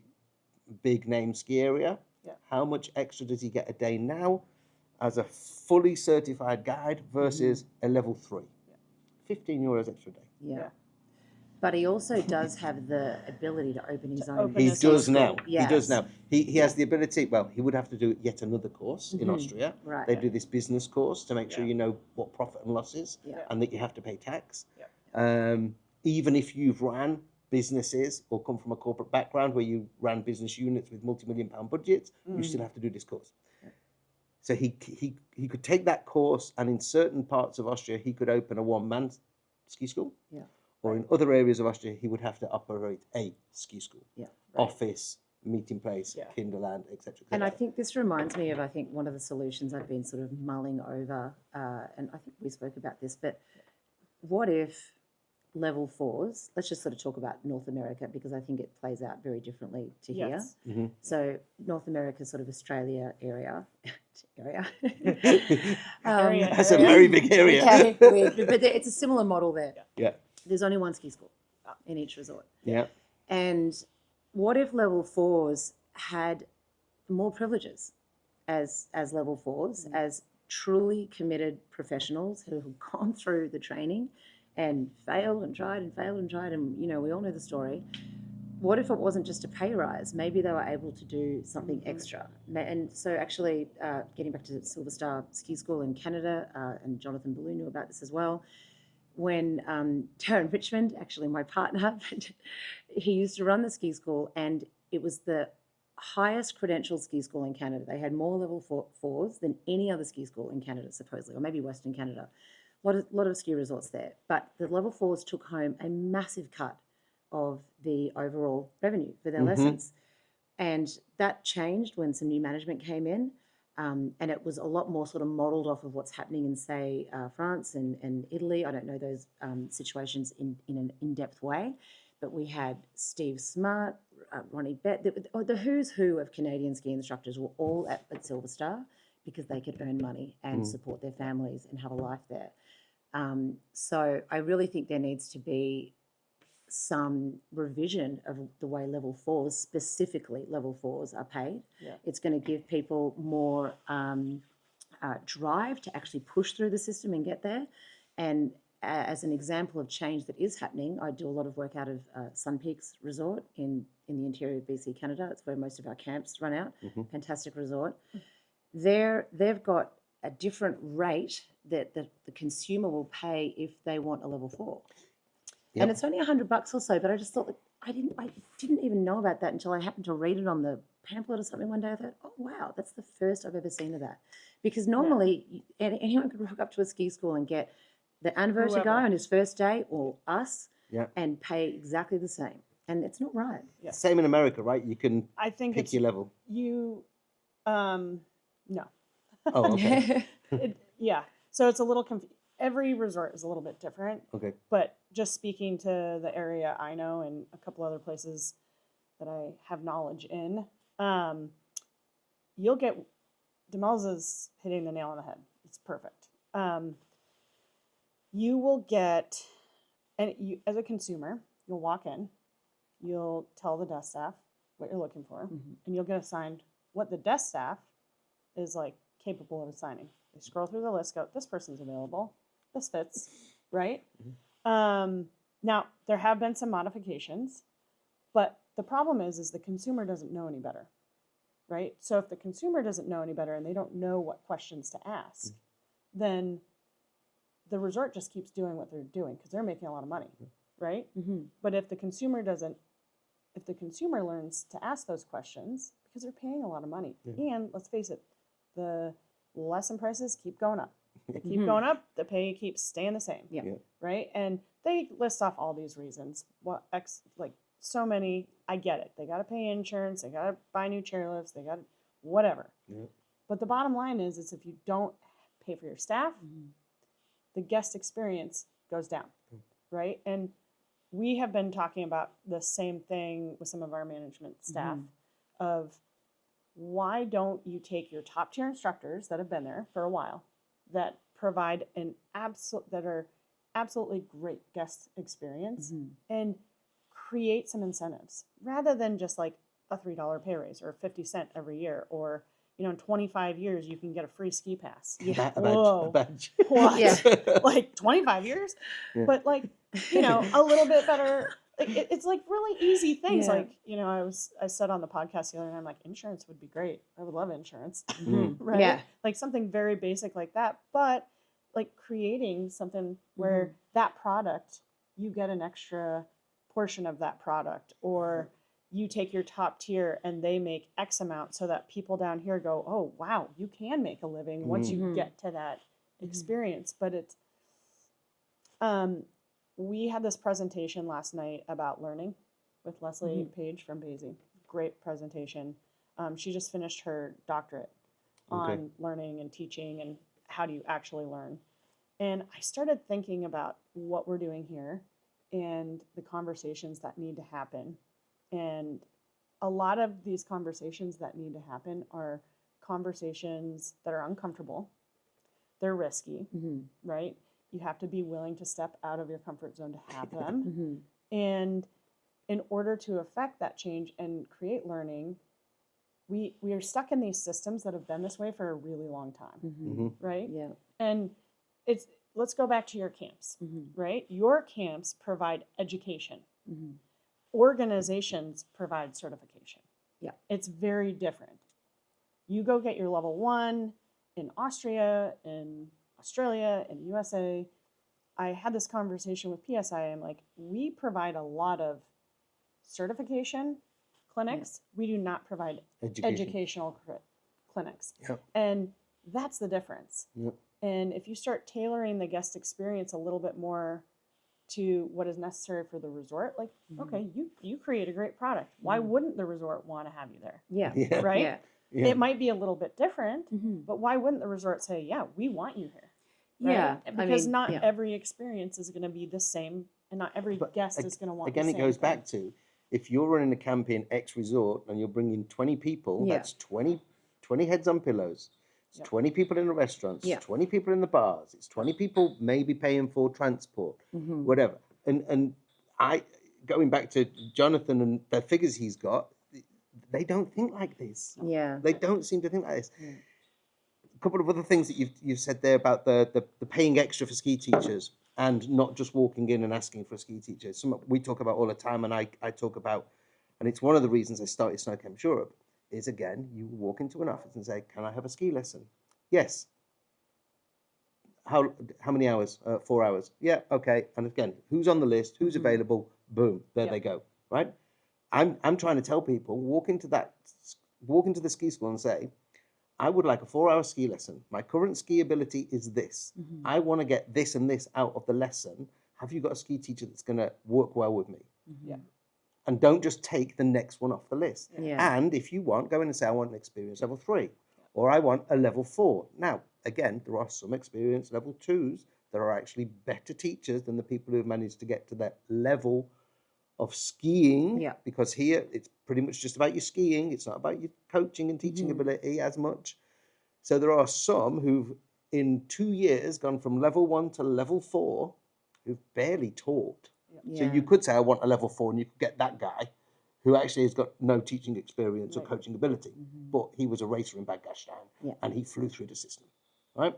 big name ski area. Yeah. How much extra does he get a day now as a fully certified guide versus a level 3? €15 extra a day. Yeah. Yeah. But he also does have the ability to open his own. open He a does ski now. school. He does Yes. now. He has the ability. Well, he would have to do yet another course in Mhm. Austria. Right. They do this business course to make sure Yeah. you know what profit and loss is, Yeah. and that you have to pay tax. Yeah. Even if you've ran businesses or come from a corporate background where you ran business units with multi-million-pound budgets, you still have to do this course. So he could take that course, and in certain parts of Austria, he could open a one-man ski school. Yeah. Or in other areas of Austria, he would have to operate a ski school, Yeah. office, meeting place, Yeah. kinderland, etc. And I think this reminds me of, one of the solutions I've been sort of mulling over, and I think we spoke about this, but what if level 4s, let's just sort of talk about North America, because I think it plays out very differently to Yes. here. So North America, sort of Australia area. That's a very big area. Okay, weird, but it's a similar model there. Yeah. There's only one ski school in each resort. Yeah. And what if level 4s had more privileges as level 4s, as truly committed professionals who have gone through the training and failed and tried and failed and tried, and we all know the story. What if it wasn't just a pay rise? Maybe they were able to do something extra. And so actually, getting back to Silver Star Ski School in Canada, and Jonathan Ballou knew about this as well, when Darren Richmond, actually my partner, he used to run the ski school, and it was the highest credentialed ski school in Canada. They had more level 4s than any other ski school in Canada, supposedly, or maybe Western Canada. A lot of ski resorts there. But the level 4s took home a massive cut of the overall revenue for their lessons. And that changed when some new management came in. And it was a lot more sort of modelled off of what's happening in, say, France and Italy. I don't know those situations in an in-depth way. But we had Steve Smart, Ronnie Bett. The who's who of Canadian ski instructors were all at Silver Star because they could earn money and support their families and have a life there. So I really think there needs to be some revision of the way level 4s, specifically level 4s, are paid. Yeah. It's going to give people more drive to actually push through the system and get there. And as an example of change that is happening, I do a lot of work out of Sun Peaks Resort in the interior of BC, Canada. It's where most of our camps run out. Fantastic resort. They've got a different rate that the consumer will pay if they want a level 4. Yep. And it's only $100 or so, but I just thought, I didn't even know about that until I happened to read it on the pamphlet or something one day. I thought, oh wow, that's the first I've ever seen of that. Because normally anyone could rock up to a ski school and get the anniversary guy on his first day, or us, and pay exactly the same. And it's not right. Yeah. Same in America, right? You can I think pick it's your level. No. Oh, okay. Yeah. So it's a little every resort is a little bit different. Okay. But just speaking to the area I know and a couple other places that I have knowledge in, you'll get Demelza's hitting the nail on the head. It's perfect. You will get, and you as a consumer, you'll walk in, you'll tell the desk staff what you're looking for, and you'll get assigned what the desk staff is like capable of assigning. They scroll through the list, go, this person's available, this fits, right? Now, there have been some modifications, but the problem is the consumer doesn't know any better, right? So if the consumer doesn't know any better and they don't know what questions to ask, then the resort just keeps doing what they're doing because they're making a lot of money, right? Mm-hmm. But if the consumer learns to ask those questions, because they're paying a lot of money, and let's face it, the lesson prices keep going up. They keep going up. The pay keeps staying the same. Yeah. Right. And they list off all these reasons. So many. I get it. They got to pay insurance. They got to buy new chairlifts. They got to whatever. Yeah. But the bottom line is if you don't pay for your staff, the guest experience goes down. Right. And we have been talking about the same thing with some of our management staff of why don't you take your top tier instructors that have been there for a while that provide that are absolutely great guest experience and create some incentives rather than just like a $3 pay raise or 50 cents every year, or in 25 years you can get a free ski pass. A badge. What? Yeah. Like 25 years? Yeah. But like, a little bit better. Like it's like really easy things. Yeah. Like, I said on the podcast the other night, I'm like, insurance would be great. I would love insurance. Right? Yeah. Like something very basic like that. But like creating something where that product, you get an extra portion of that product, or you take your top tier and they make X amount so that people down here go, oh, wow, you can make a living once you get to that experience. But it's, we had this presentation last night about learning with Leslie Page from Basie. Great presentation. She just finished her doctorate on learning and teaching and how do you actually learn. And I started thinking about what we're doing here and the conversations that need to happen. And a lot of these conversations that need to happen are conversations that are uncomfortable. They're risky, right? You have to be willing to step out of your comfort zone to have them. And in order to affect that change and create learning, we are stuck in these systems that have been this way for a really long time, right? Yeah. And let's go back to your camps, right? Your camps provide education. Organizations provide certification. Yeah. It's very different. You go get your level 1 in Austria, in Australia, in the USA. I had this conversation with PSI. I'm like, we provide a lot of certification clinics. We do not provide educational clinics. Yep. And that's the difference. Yep. And if you start tailoring the guest experience a little bit more to what is necessary for the resort, like, okay, you create a great product. Why wouldn't the resort want to have you there? Yeah. Right? Yeah. Yeah. It might be a little bit different, but why wouldn't the resort say, yeah, we want you here? Right? Yeah. Because not every experience is going to be the same, and not every But guest is going to want again, the it same goes thing. back to, if you're running a camp in X resort and you're bringing 20 people, that's 20 heads on pillows. It's 20 people in the restaurants, 20 people in the bars. It's 20 people maybe paying for transport, whatever. And I, going back to Jonathan and the figures he's got, they don't think like this. Yeah. They don't seem to think like this. A couple of other things that you've said there about the paying extra for ski teachers and not just walking in and asking for a ski teacher. We talk about all the time, and I talk about, and it's one of the reasons I started Snow Camps Europe, is again, you walk into an office and say, can I have a ski lesson? Yes. How many hours? 4 hours. Yeah, okay. And again, who's on the list? Who's available? Boom, there they go. Right? I'm trying to tell people, walk into the ski school and say, I would like a 4-hour ski lesson. My current ski ability is this. I want to get this and this out of the lesson. Have you got a ski teacher that's going to work well with me? Yeah. And don't just take the next one off the list. Yeah. And if you want, go in and say, I want an experience level 3, or I want a level 4. Now, again, there are some experience level 2s that are actually better teachers than the people who have managed to get to that level of skiing. Yeah. Because here it's pretty much just about your skiing. It's not about your coaching and teaching ability as much. So there are some who've in 2 years gone from level 1 to level 4 who've barely taught. So you could say, I want a level 4, and you could get that guy who actually has got no teaching experience or coaching ability, but he was a racer in Bad Gastein, and he flew through the system, right?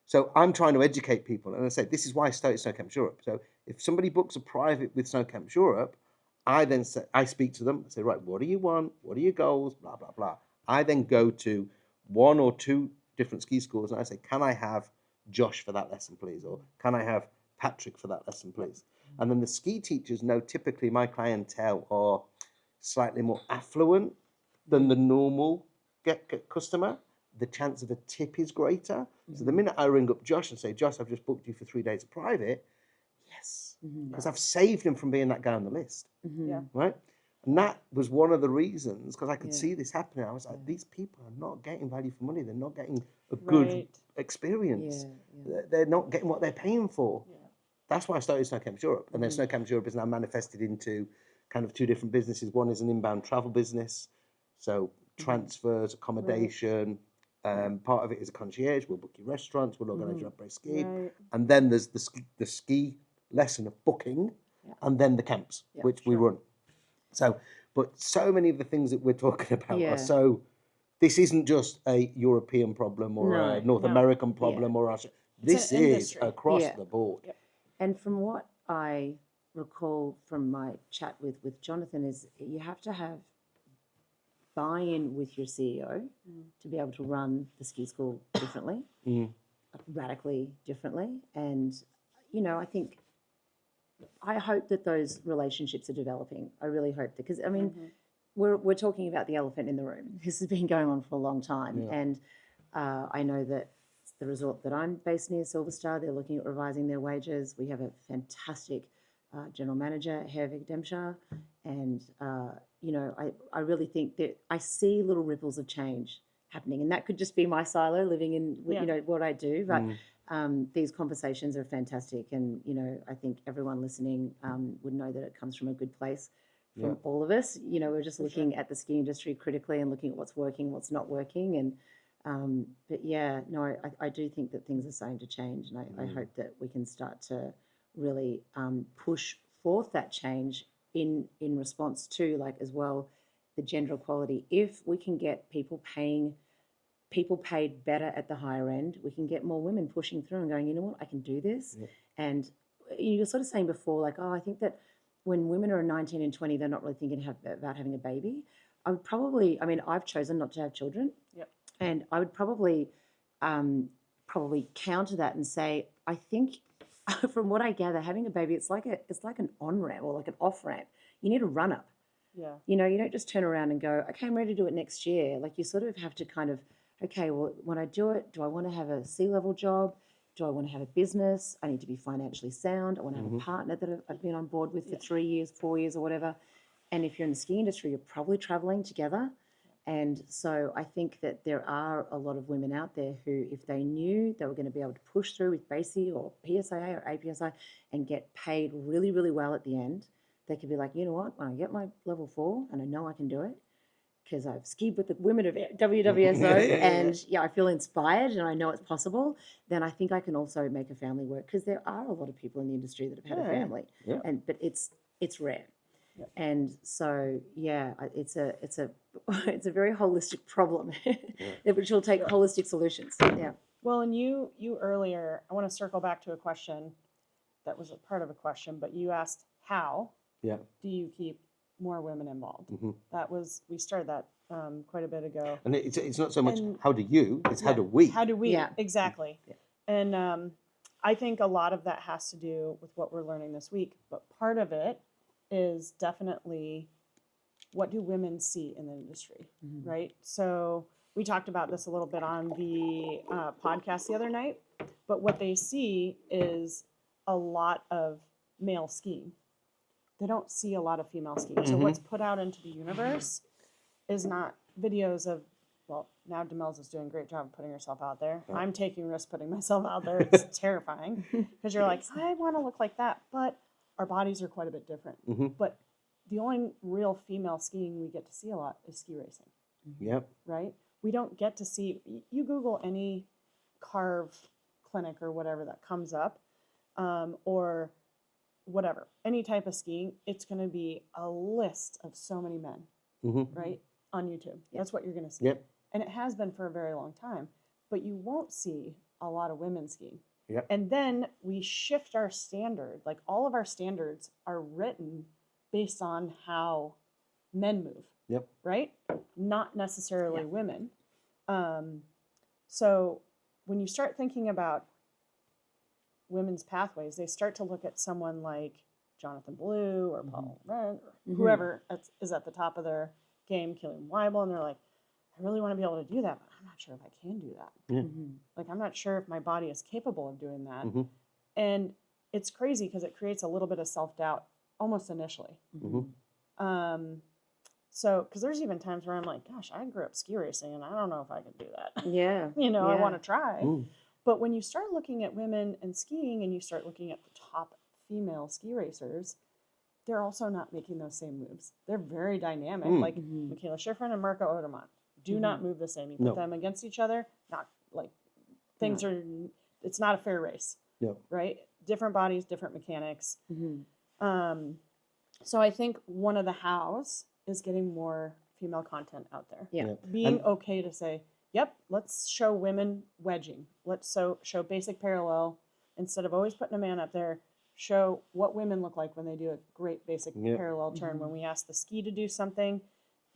So I'm trying to educate people, and I say, this is why I started Snow Camps Europe. So if somebody books a private with Snow Camps Europe, I then say, I speak to them, I say, right, what do you want? What are your goals? Blah, blah, blah. I then go to 1 or 2 different ski schools, and I say, can I have Josh for that lesson, please? Or can I have Patrick for that lesson, please? And then the ski teachers know typically my clientele are slightly more affluent than the normal get customer. The chance of a tip is greater. So the minute I ring up Josh and say, Josh, I've just booked you for 3 days of private, yes, because I've saved him from being that guy on the list, Yeah. right? And that was one of the reasons, because I could see this happening. I was like, these people are not getting value for money. They're not getting a good Right. experience. Yeah. They're not getting what they're paying for. That's why I started Snow Camps Europe. And then Snow Camps Europe is now manifested into kind of two different businesses. One is an inbound travel business. So transfers, accommodation. Part of it is a concierge. We'll book your restaurants. We'll organise your après ski. Right. And then there's the ski lesson of booking. And then the camps, which we run. So, but so many of the things that we're talking about are so, this isn't just a European problem or a North American problem or this an is industry. across the board. And from what I recall from my chat with Jonathan is you have to have buy-in with your CEO to be able to run the ski school differently, radically differently. And, you know, I hope that those relationships are developing. I really hope that, because, I mean, we're talking about the elephant in the room. This has been going on for a long time. And I know that the resort that I'm based near, Silver Star, they're looking at revising their wages. We have a fantastic general manager, Hervig Demsha, and you know, I really think that I see little ripples of change happening, and that could just be my silo living in you know what I do, but these conversations are fantastic, and you know, I think everyone listening would know that it comes from a good place from all of us. You know, we're just looking at the ski industry critically and looking at what's working, what's not working, and but yeah, no, I do think that things are starting to change, and I hope that we can start to really push forth that change in response to, like, as well, the gender equality. If we can get people paid better at the higher end, we can get more women pushing through and going, you know what, I can do this. And you were sort of saying before, like, oh, I think that when women are 19 and 20, they're not really thinking about having a baby. I would probably, I mean, I've chosen not to have children. And I would probably counter that and say, I think from what I gather, having a baby, it's like an on-ramp or like an off-ramp. You need a run-up. You know, you don't just turn around and go, okay, I'm ready to do it next year. Like, you sort of have to kind of, okay, well, when I do it, do I want to have a C-level job? Do I want to have a business? I need to be financially sound. I want to have a partner that I've been on board with for 3 years, 4 years or whatever. And if you're in the ski industry, you're probably traveling together. And so I think that there are a lot of women out there who, if they knew they were going to be able to push through with BASI or PSAA or APSI and get paid really, really well at the end, they could be like, you know what, when I get my level 4 and I know I can do it, because I've skied with the women of WWSO and I feel inspired and I know it's possible, then I think I can also make a family work, because there are a lot of people in the industry that have had a family, but it's rare. And so, it's a very holistic problem, which will take holistic solutions. Well, and you earlier, I want to circle back to a question that was a part of a question, but you asked how do you keep more women involved? That was, we started that quite a bit ago. And it's not so much how do you, it's how do we. How do we? Exactly. And I think a lot of that has to do with what we're learning this week, but part of it is definitely, what do women see in the industry, right? So we talked about this a little bit on the podcast the other night, but what they see is a lot of male skiing. They don't see a lot of female skiing. So what's put out into the universe is not videos of, well, now Demelza's doing a great job of putting herself out there. I'm taking risks putting myself out there. It's terrifying, because you're like, I want to look like that, but our bodies are quite a bit different. But the only real female skiing we get to see a lot is ski racing. Right? We don't get to see, you Google any carve clinic or whatever that comes up, or whatever, any type of skiing, it's going to be a list of so many men, right? On YouTube. That's what you're going to see. And it has been for a very long time, but you won't see a lot of women skiing. And then we shift our standard, like all of our standards are written based on how men move, right? Not necessarily women. So when you start thinking about women's pathways, they start to look at someone like Jonathan Blue or Paul Rent or Mhm. whoever is at the top of their game, Killian Weibel, and they're like, I really want to be able to do that, but I'm not sure if I can do that. Yeah. Mhm. Like, I'm not sure if my body is capable of doing that. Mhm. And it's crazy because it creates a little bit of self-doubt almost initially. Mhm. So, because there's even times where I'm like, gosh, I grew up ski racing and I don't know if I could do that. Yeah. I yeah. want to try. Mm. But when you start looking at women and skiing and you start looking at the top female ski racers, they're also not making those same moves. They're very dynamic. Mm. Like Mhm. Michaela Schifrin and Marco Odermatt do not move the same. You put No. them against each other, not like things No. are, it's not a fair race, No. right? Different bodies, different mechanics. Mhm. So I think one of the hows is getting more female content out there. Yeah. Yeah. Being And- okay to say, yep, let's show women wedging. Let's show basic parallel instead of always putting a man up there. Show what women look like when they do a great basic Yeah. parallel turn. When we ask the ski to do something,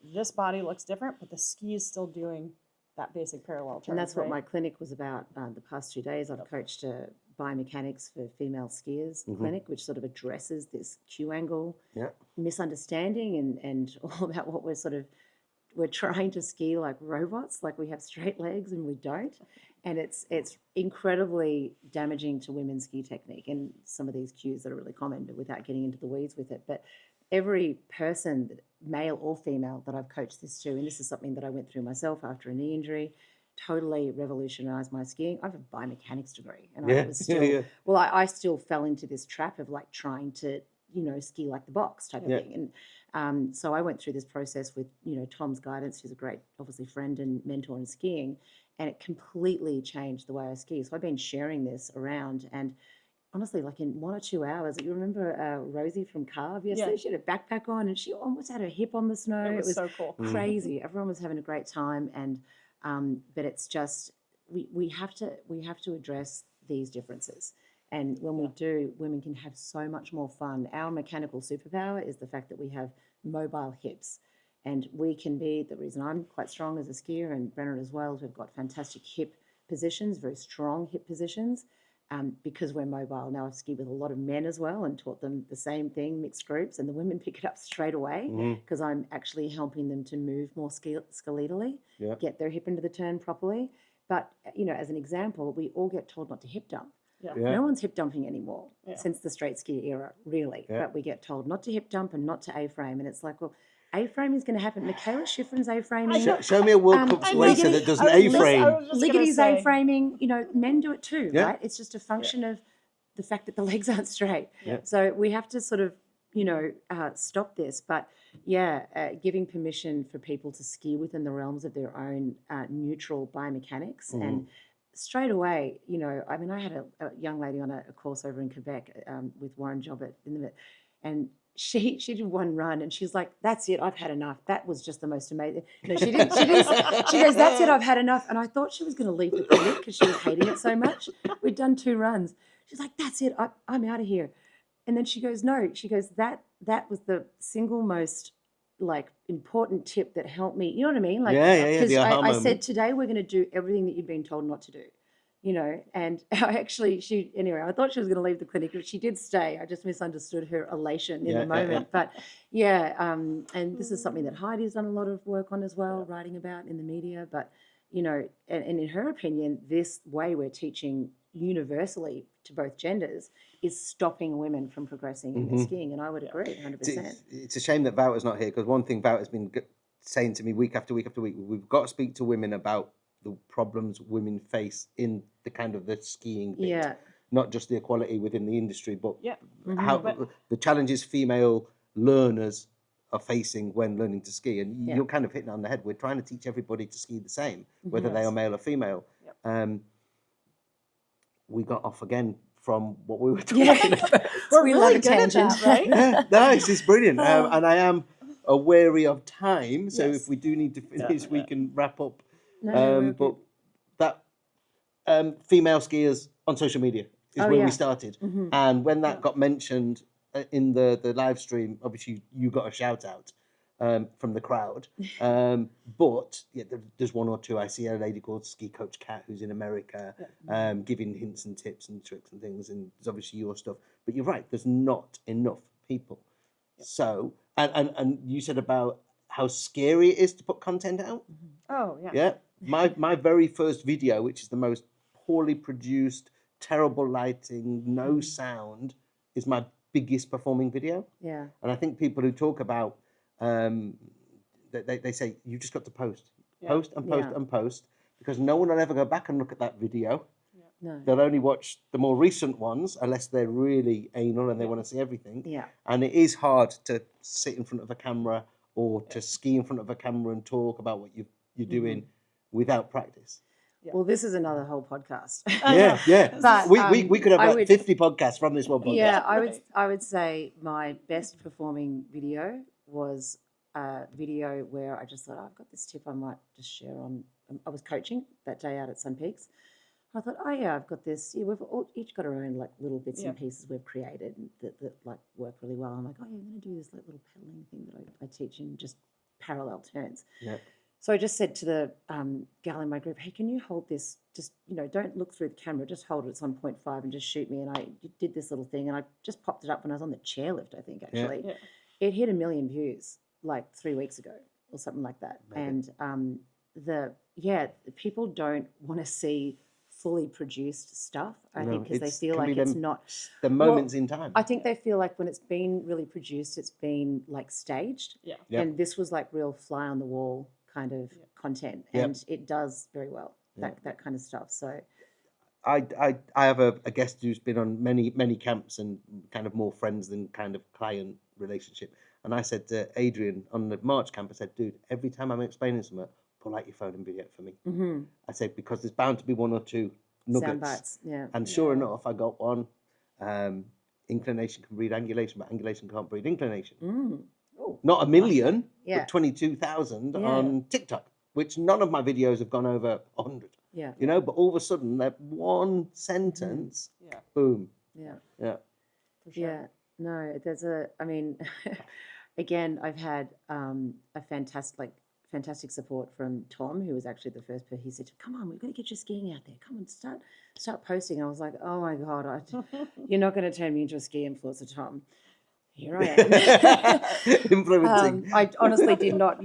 this body looks different, but the ski is still doing that basic parallel turn. And that's what right? my clinic was about the past 2 days. I've coached a biomechanics for female skiers clinic, which sort of addresses this Q angle Yeah. misunderstanding and all about what we're trying to ski like robots, like we have straight legs and we don't. And it's incredibly damaging to women's ski technique and some of these cues that are really common without getting into the weeds with it. But every person, male or female, that I've coached this to, and this is something that I went through myself after a knee injury, totally revolutionized my skiing. I have a biomechanics degree, and I was still well, I still fell into this trap of like trying to ski like the box type of thing. And so I went through this process with Tom's guidance, who's a great obviously friend and mentor in skiing, and it completely changed the way I ski. So I've been sharing this around, and honestly, like in 1 or 2 hours, you remember Rosie from Carve yesterday? Yeah. She had a backpack on and she almost had her hip on the snow. It was so cool. Crazy. Everyone was having a great time, and but it's just we have to address these differences. And when we do, women can have so much more fun. Our mechanical superpower is the fact that we have mobile hips. And we can be, the reason I'm quite strong as a skier, and Brenna as well, we've got fantastic hip positions, very strong hip positions, because we're mobile. Now I've skied with a lot of men as well and taught them the same thing, mixed groups, and the women pick it up straight away because I'm actually helping them to move more skeletally, get their hip into the turn properly. But, as an example, we all get told not to hip dump. No one's hip dumping anymore since the straight ski era, really. But we get told not to hip dump and not to A-frame. And it's like, well, A-frame is going to happen. Michaela Schifrin's A-framing. Show me a World Cup racer that does an A-frame. Liggety's A-framing. Men do it too, Yeah. right? It's just a function of the fact that the legs aren't straight. Yeah. So we have to sort of, stop this. But giving permission for people to ski within the realms of their own neutral biomechanics and straight away, I had a young lady on a course over in Quebec with Warren Jobbett and she did one run and she's like, that's it, I've had enough. That was just the most amazing. No, she didn't. She goes, that's it, I've had enough. And I thought she was going to leave the clinic because she was hating it so much. We'd done 2 runs. She's like, that's it, I'm out of here. And then she goes, no, that was the single most important tip that helped me. You know what I mean? Because I said, today we're going to do everything that you've been told not to do. And I thought she was going to leave the clinic, but she did stay. I just misunderstood her elation in the moment. But and this is something that Heidi's done a lot of work on as well, writing about in the media. But, and in her opinion, this way we're teaching universally to both genders is stopping women from progressing in their skiing. And I would agree 100%. It's a shame that Wouter's not here, because one thing Wouter's been saying to me week after week after week, we've got to speak to women about the problems women face in the kind of the skiing bit. Not just the equality within the industry, but how the challenges female learners are facing when learning to ski. And you're kind of hitting it on the head. We're trying to teach everybody to ski the same, whether they are male or female. We got off again from what we were talking about. We're really good at that, right? Nice, it's brilliant. And I am wary of time, so if we do need to finish, we can wrap up. But that female skiers on social media is where we started. And when that got mentioned in the live stream, obviously you got a shout out. from the crowd. But yeah, there's one or two. I see a lady called Ski Coach Cat who's in America, giving hints and tips and tricks and things. And there's obviously your stuff. But you're right, there's not enough people. So, and you said about how scary it is to put content out. Oh yeah. Yeah. My very first video, which is the most poorly produced, terrible lighting, no sound, is my biggest performing video. Yeah. And I think people who talk about they say you just got to post and post, because no one will ever go back and look at that video. No. They'll only watch the more recent ones unless they're really anal and they want to see everything. Yeah. And it is hard to sit in front of a camera or to ski in front of a camera and talk about what you're doing without practice. Well, this is another whole podcast. Yeah. But, we could have I like would- 50 podcasts from this one podcast. Yeah, I would say my best performing video was a video where I just thought, I've got this tip I might just share on. I was coaching that day out at Sun Peaks. I thought, oh yeah, I've got this. Yeah, we've all, each got our own like little bits and pieces we've created that like work really well. I'm like, oh yeah, I'm going to do this like little pedaling thing that I teach in just parallel turns. Yeah. So I just said to the gal in my group, hey, can you hold this? Just, don't look through the camera, just hold it. It's on 0.5 and just shoot me. And I did this little thing and I just popped it up when I was on the chairlift, I think, actually. Yeah. It hit 1 million views like 3 weeks ago or something like that. Maybe. And people don't want to see fully produced stuff, I think, because they feel like it's not the moments in time. I think they feel like when it's been really produced, it's been like staged. Yeah. Yep. And this was like real fly on the wall kind of content, Yep. and it does very well, that kind of stuff. So I have a guest who's been on many camps and kind of more friends than kind of client relationship. And I said to Adrian on the March camp, I said, dude, every time I'm explaining something, pull out your phone and video it for me. I said, because there's bound to be one or two nuggets. sound bites, yeah. And sure enough, I got one. Inclination can breed angulation, but angulation can't breed inclination. Oh, Not 1 million, Yeah. but 22,000 Yeah. on TikTok, which none of my videos have gone over 100. yeah, But all of a sudden, that one sentence, Yeah. boom. yeah. Yeah. For sure. Yeah, no, I mean, again, I've had a fantastic support from Tom, who was actually the first person. He said, come on, we've got to get your skiing out there. Come on, start posting. I was like, oh my God, you're not going to turn me into a ski influencer, Tom. Here I am. Influencing. I honestly did not,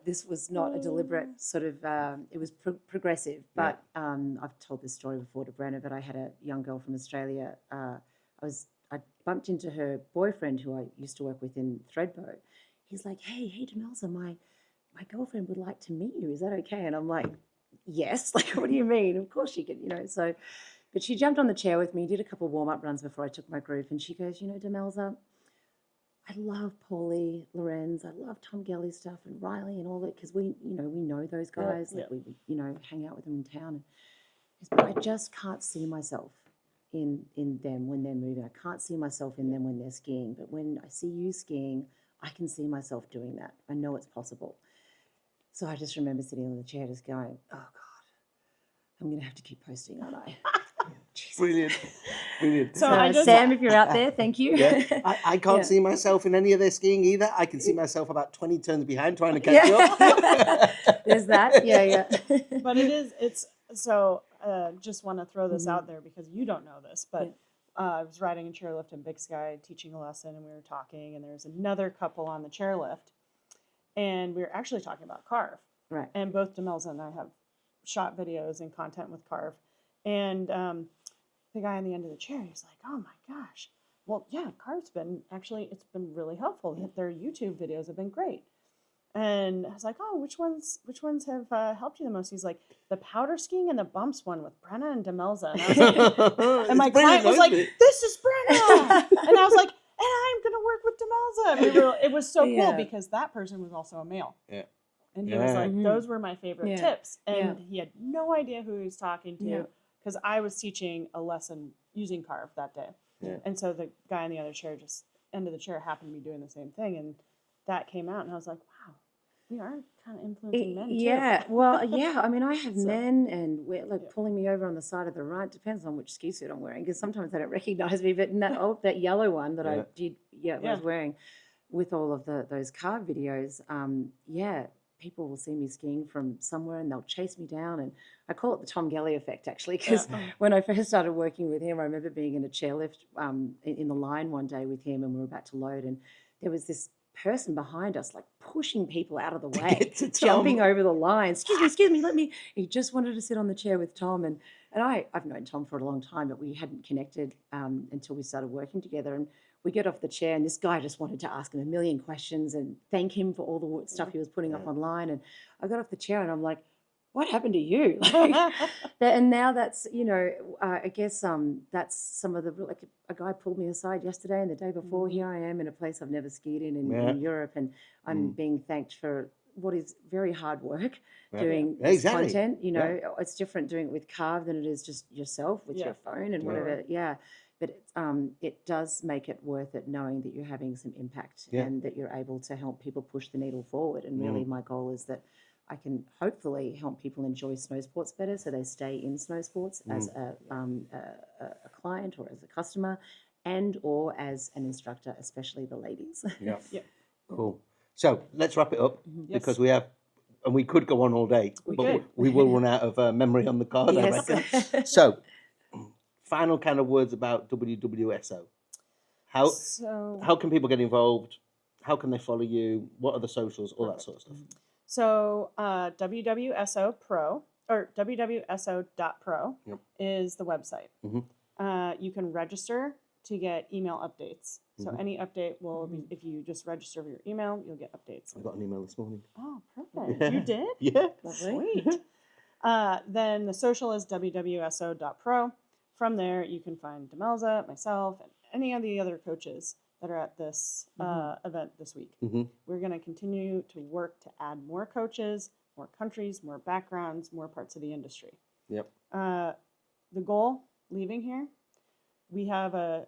this was not a deliberate sort of, it was progressive. But I've told this story before to Brenna, but I had a young girl from Australia. I bumped into her boyfriend, who I used to work with in Threadbow. He's like, hey, Demelza, my girlfriend would like to meet you. Is that okay? And I'm like, yes. Like, what do you mean? Of course she can, so. But she jumped on the chair with me, did a couple of warm-up runs before I took my group, and she goes, Demelza, I love Paulie, Lorenz, I love Tom Gelly's stuff and Riley and all that, because we know those guys, like we hang out with them in town. But I just can't see myself in them when they're moving. I can't see myself in them when they're skiing. But when I see you skiing, I can see myself doing that. I know it's possible. So I just remember sitting on the chair just going, oh God, I'm going to have to keep posting, aren't I? Brilliant. So I just, Sam, if you're out there, thank you. Yeah. I can't see myself in any of their skiing either. I can see myself about 20 turns behind trying to catch up. There's that. Yeah. but it's so just want to throw this out there because you don't know this, but I was riding a chairlift in Big Sky teaching a lesson, and we were talking, and there's another couple on the chairlift, and we were actually talking about carve. Right. And both Demelza and I have shot videos and content with carve. And the guy on the end of the chair, he's like, oh my gosh. Well, yeah, carve's it's been really helpful. Their YouTube videos have been great. And I was like, oh, which ones have helped you the most? He's like, the powder skiing and the bumps one with Brenna and Demelza. And I was like, and my client was like, this is Brenna. And I was like, and I'm going to work with Demelza. It was so cool because that person was also a male. Yeah. And he was like, those were my favorite tips. And he had no idea who he was talking to because I was teaching a lesson using carve that day. Yeah. And so the guy in the other chair, just end of the chair, happened to be doing the same thing. And that came out. And I was like, wow, we are kind of influencing men too. Yeah, well, yeah. I mean, I have men and we're like pulling me over on the side of the right. Depends on which ski suit I'm wearing because sometimes they don't recognize me. But in that yellow one that I did, was wearing with all of those car videos, people will see me skiing from somewhere and they'll chase me down. And I call it the Tom Gelly effect, actually, because when I first started working with him, I remember being in a chairlift in the line one day with him, and we were about to load, and there was this person behind us like pushing people out of the way, jumping over the line. Excuse me, let me. He just wanted to sit on the chair with Tom, and I've known Tom for a long time, but we hadn't connected until we started working together. And we get off the chair, and this guy just wanted to ask him a million questions and thank him for all the stuff he was putting up online. And I got off the chair, and I'm like, what happened to you? And now that's, I guess that's some of the, like a guy pulled me aside yesterday and the day before, here I am in a place I've never skied in Europe, and I'm being thanked for what is very hard work doing this content. It's different doing it with Carve than it is just yourself with your phone and whatever. But it does make it worth it, knowing that you're having some impact and that you're able to help people push the needle forward. And really my goal is that I can hopefully help people enjoy snow sports better, so they stay in snow sports as a client or as a customer, and or as an instructor, especially the ladies. Cool. So let's wrap it up because we have, and we could go on all day, but we will run out of memory on the card, I reckon. So, final kind of words about WWSO. How can people get involved? How can they follow you? What are the socials? All that sort of stuff. So WWSO.pro or WWSO.pro is the website. You can register to get email updates. So any update will be, if you just register for your email, you'll get updates. I got an email this morning. Oh, perfect. You did? Yeah. Sweet. Then the social is WWSO.pro. From there, you can find Demelza, myself, and any of the other coaches that are at this event this week. We're going to continue to work to add more coaches, more countries, more backgrounds, more parts of the industry. The goal, leaving here, we have a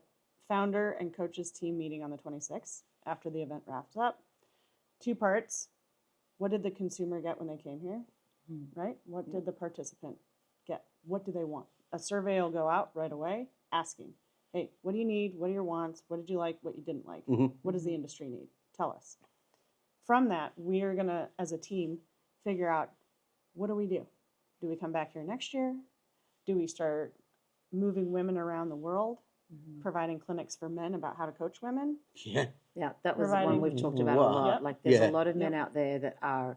founder and coaches team meeting on the 26th after the event wraps up. 2 parts. What did the consumer get when they came here? Right? What did the participant get? What do they want? A survey will go out right away asking, hey, what do you need? What are your wants? What did you like? What you didn't like? What does the industry need? Tell us. From that, we are going to, as a team, figure out, what do we do? Do we come back here next year? Do we start moving women around the world, providing clinics for men about how to coach women? Yeah, that was the one we've talked about a lot. Like there's a lot of men out there that are,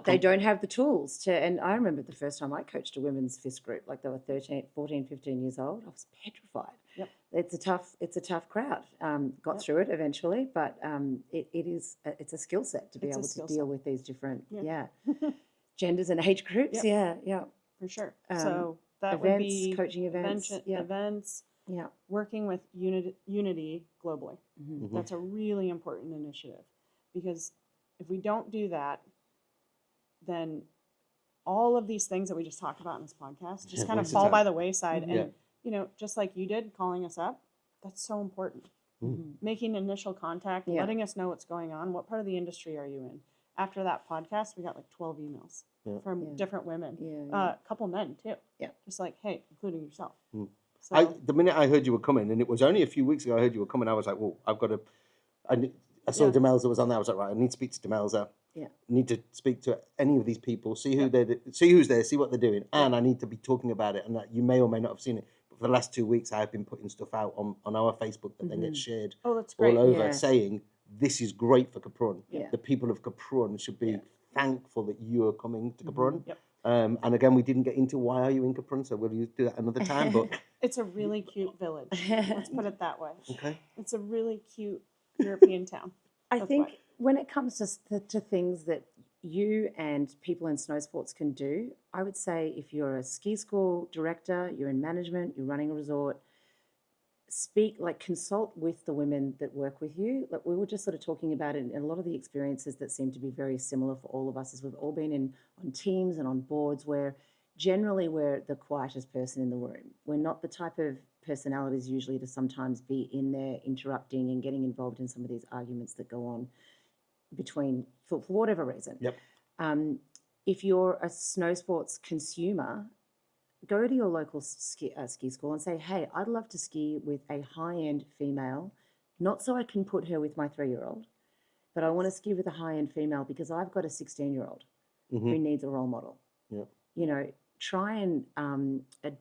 they don't have the tools to, and I remember the first time I coached a women's fist group, like they were 14, 15 years old. I was petrified. It's a tough crowd. Got through it eventually, but it's a skill set to be able to deal with these different genders and age groups. For sure. So that events, would be coaching events, events, working with unity globally. That's a really important initiative, because if we don't do that, then all of these things that we just talked about in this podcast just kind of fall by the wayside. And, just like you did, calling us up, that's so important. Making initial contact, letting us know what's going on. What part of the industry are you in? After that podcast, we got like 12 emails from different women, a couple men too. Just like, hey, including yourself. So, the minute I heard you were coming, and it was only a few weeks ago I heard you were coming, I was like, well, I've got to, I saw Demelza was on there. I was like, right, I need to speak to Demelza. I need to speak to any of these people, see who see who's there, see what they're doing, and I need to be talking about it. And that you may or may not have seen it, but for the last 2 weeks, I've been putting stuff out on our Facebook that then gets shared all over, saying this is great for Kaprun. The people of Kaprun should be thankful that you are coming to Kaprun. And again, we didn't get into why are you in Kaprun, so we'll do that another time. But it's a really cute village. Let's put it that way. Okay. It's a really cute European town. I think when it comes to things that you and people in snow sports can do, I would say if you're a ski school director, you're in management, you're running a resort, consult with the women that work with you. Like we were just sort of talking about it, and a lot of the experiences that seem to be very similar for all of us is we've all been on teams and on boards where generally we're the quietest person in the room. We're not the type of personalities usually to sometimes be in there interrupting and getting involved in some of these arguments that go on between, for whatever reason. If you're a snow sports consumer, go to your local ski school and say, hey, I'd love to ski with a high-end female, not so I can put her with my 3-year-old, but I want to skew with a high-end female because I've got a 16-year-old Mm-hmm. who needs a role model. Yeah. You know, try and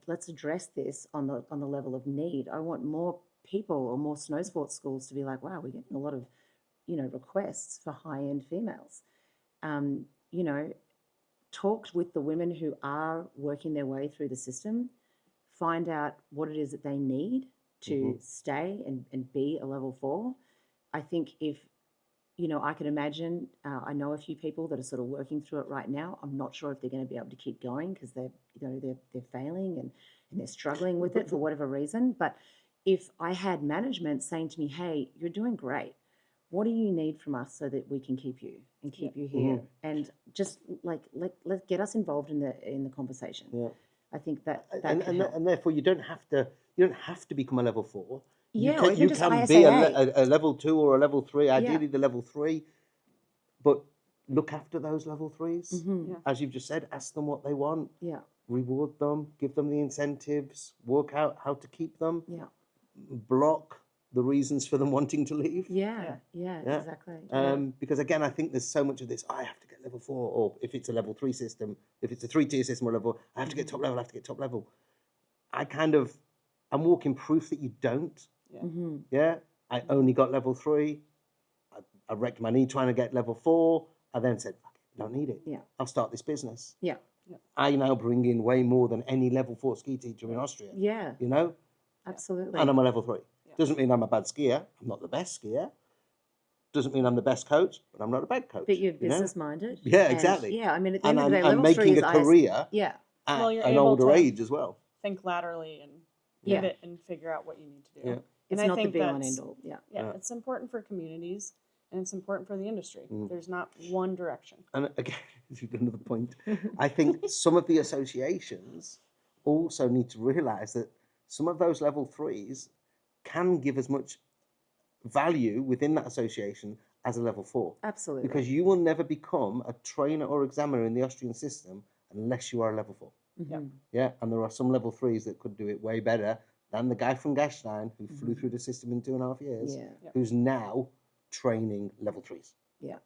let's address this on the level of need. I want more people or more snow sports schools to be like, wow, we're getting a lot of, you know, requests for high-end females. You know, talk with the women who are working their way through the system, find out what it is that they need to stay and be a level 4. I think if, you know, I can imagine, I know a few people that are sort of working through it right now. I'm not sure if they're going to be able to keep going because they're failing and they're struggling with it for whatever reason. But if I had management saying to me, hey, you're doing great, what do you need from us so that we can keep you and keep you here? And just like let get us involved in the conversation. Yeah. I think that and therefore you don't have to become a level 4. Yeah, or even you just can ISAA. be a level 2 or a level 3. Ideally, the level 3, but look after those level 3s. As you've just said, ask them what they want. Yeah. Reward them, give them the incentives, work out how to keep them. Yeah. Block the reasons for them wanting to leave. Yeah, exactly. Because again, I think there's so much of this. I have to get level 4, or if it's a level 3 system, if it's a 3-tier system or level, I have to get top level. I have to get top level. I'm walking proof that you don't. Yeah. I only got level 3. I wrecked my knee trying to get level 4. I then said, fuck it, don't need it. Yeah. I'll start this business. Yeah. I now bring in way more than any level 4 ski teacher in Austria. Yeah. You know? Absolutely. And I'm a level 3. Doesn't mean I'm a bad skier. I'm not the best skier. Doesn't mean I'm the best coach, but I'm not a bad coach. But you're business minded. Yeah, exactly. Yeah, I mean, at the end of the day, I'm level 3 making is a career Yeah. at Well, you're an able older to age as well. think laterally and Yeah. pivot and figure out what you need to do. Yeah. And It's I not the think be all and that's- end all. Yeah. Yeah, it's important for communities and it's important for the industry. Mm. There's not one direction. And again, this is another point. I think some of the associations also need to realise that some of those level 3s can give as much value within that association as a level 4. Absolutely. Because you will never become a trainer or examiner in the Austrian system unless you are a level 4. Yeah, and there are some level 3s that could do it way better than the guy from Gastein who flew through the system in 2.5 years, who's now training level 3s. Yeah.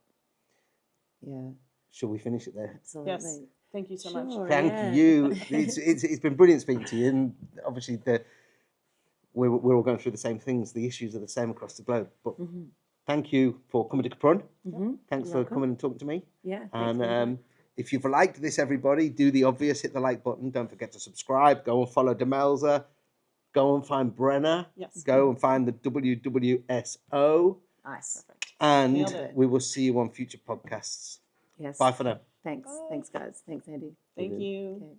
Shall we finish it there? Absolutely. Yes. Thank you so much. Sure. Thank you. It's been brilliant speaking to you, and obviously we're all going through the same things. The issues are the same across the globe. But thank you for coming to Kaprun. Thanks for coming and talking to me. Yeah. And if you've liked this, everybody, do the obvious. Hit the like button. Don't forget to subscribe. Go and follow Demelza. Go and find Brenna. Yes. Go and find the WWSO. Nice. And Nailed it. we will see you on future podcasts. Yes. Bye for now. Thanks. Thanks, guys. Thanks, Andy. Thank you. Okay.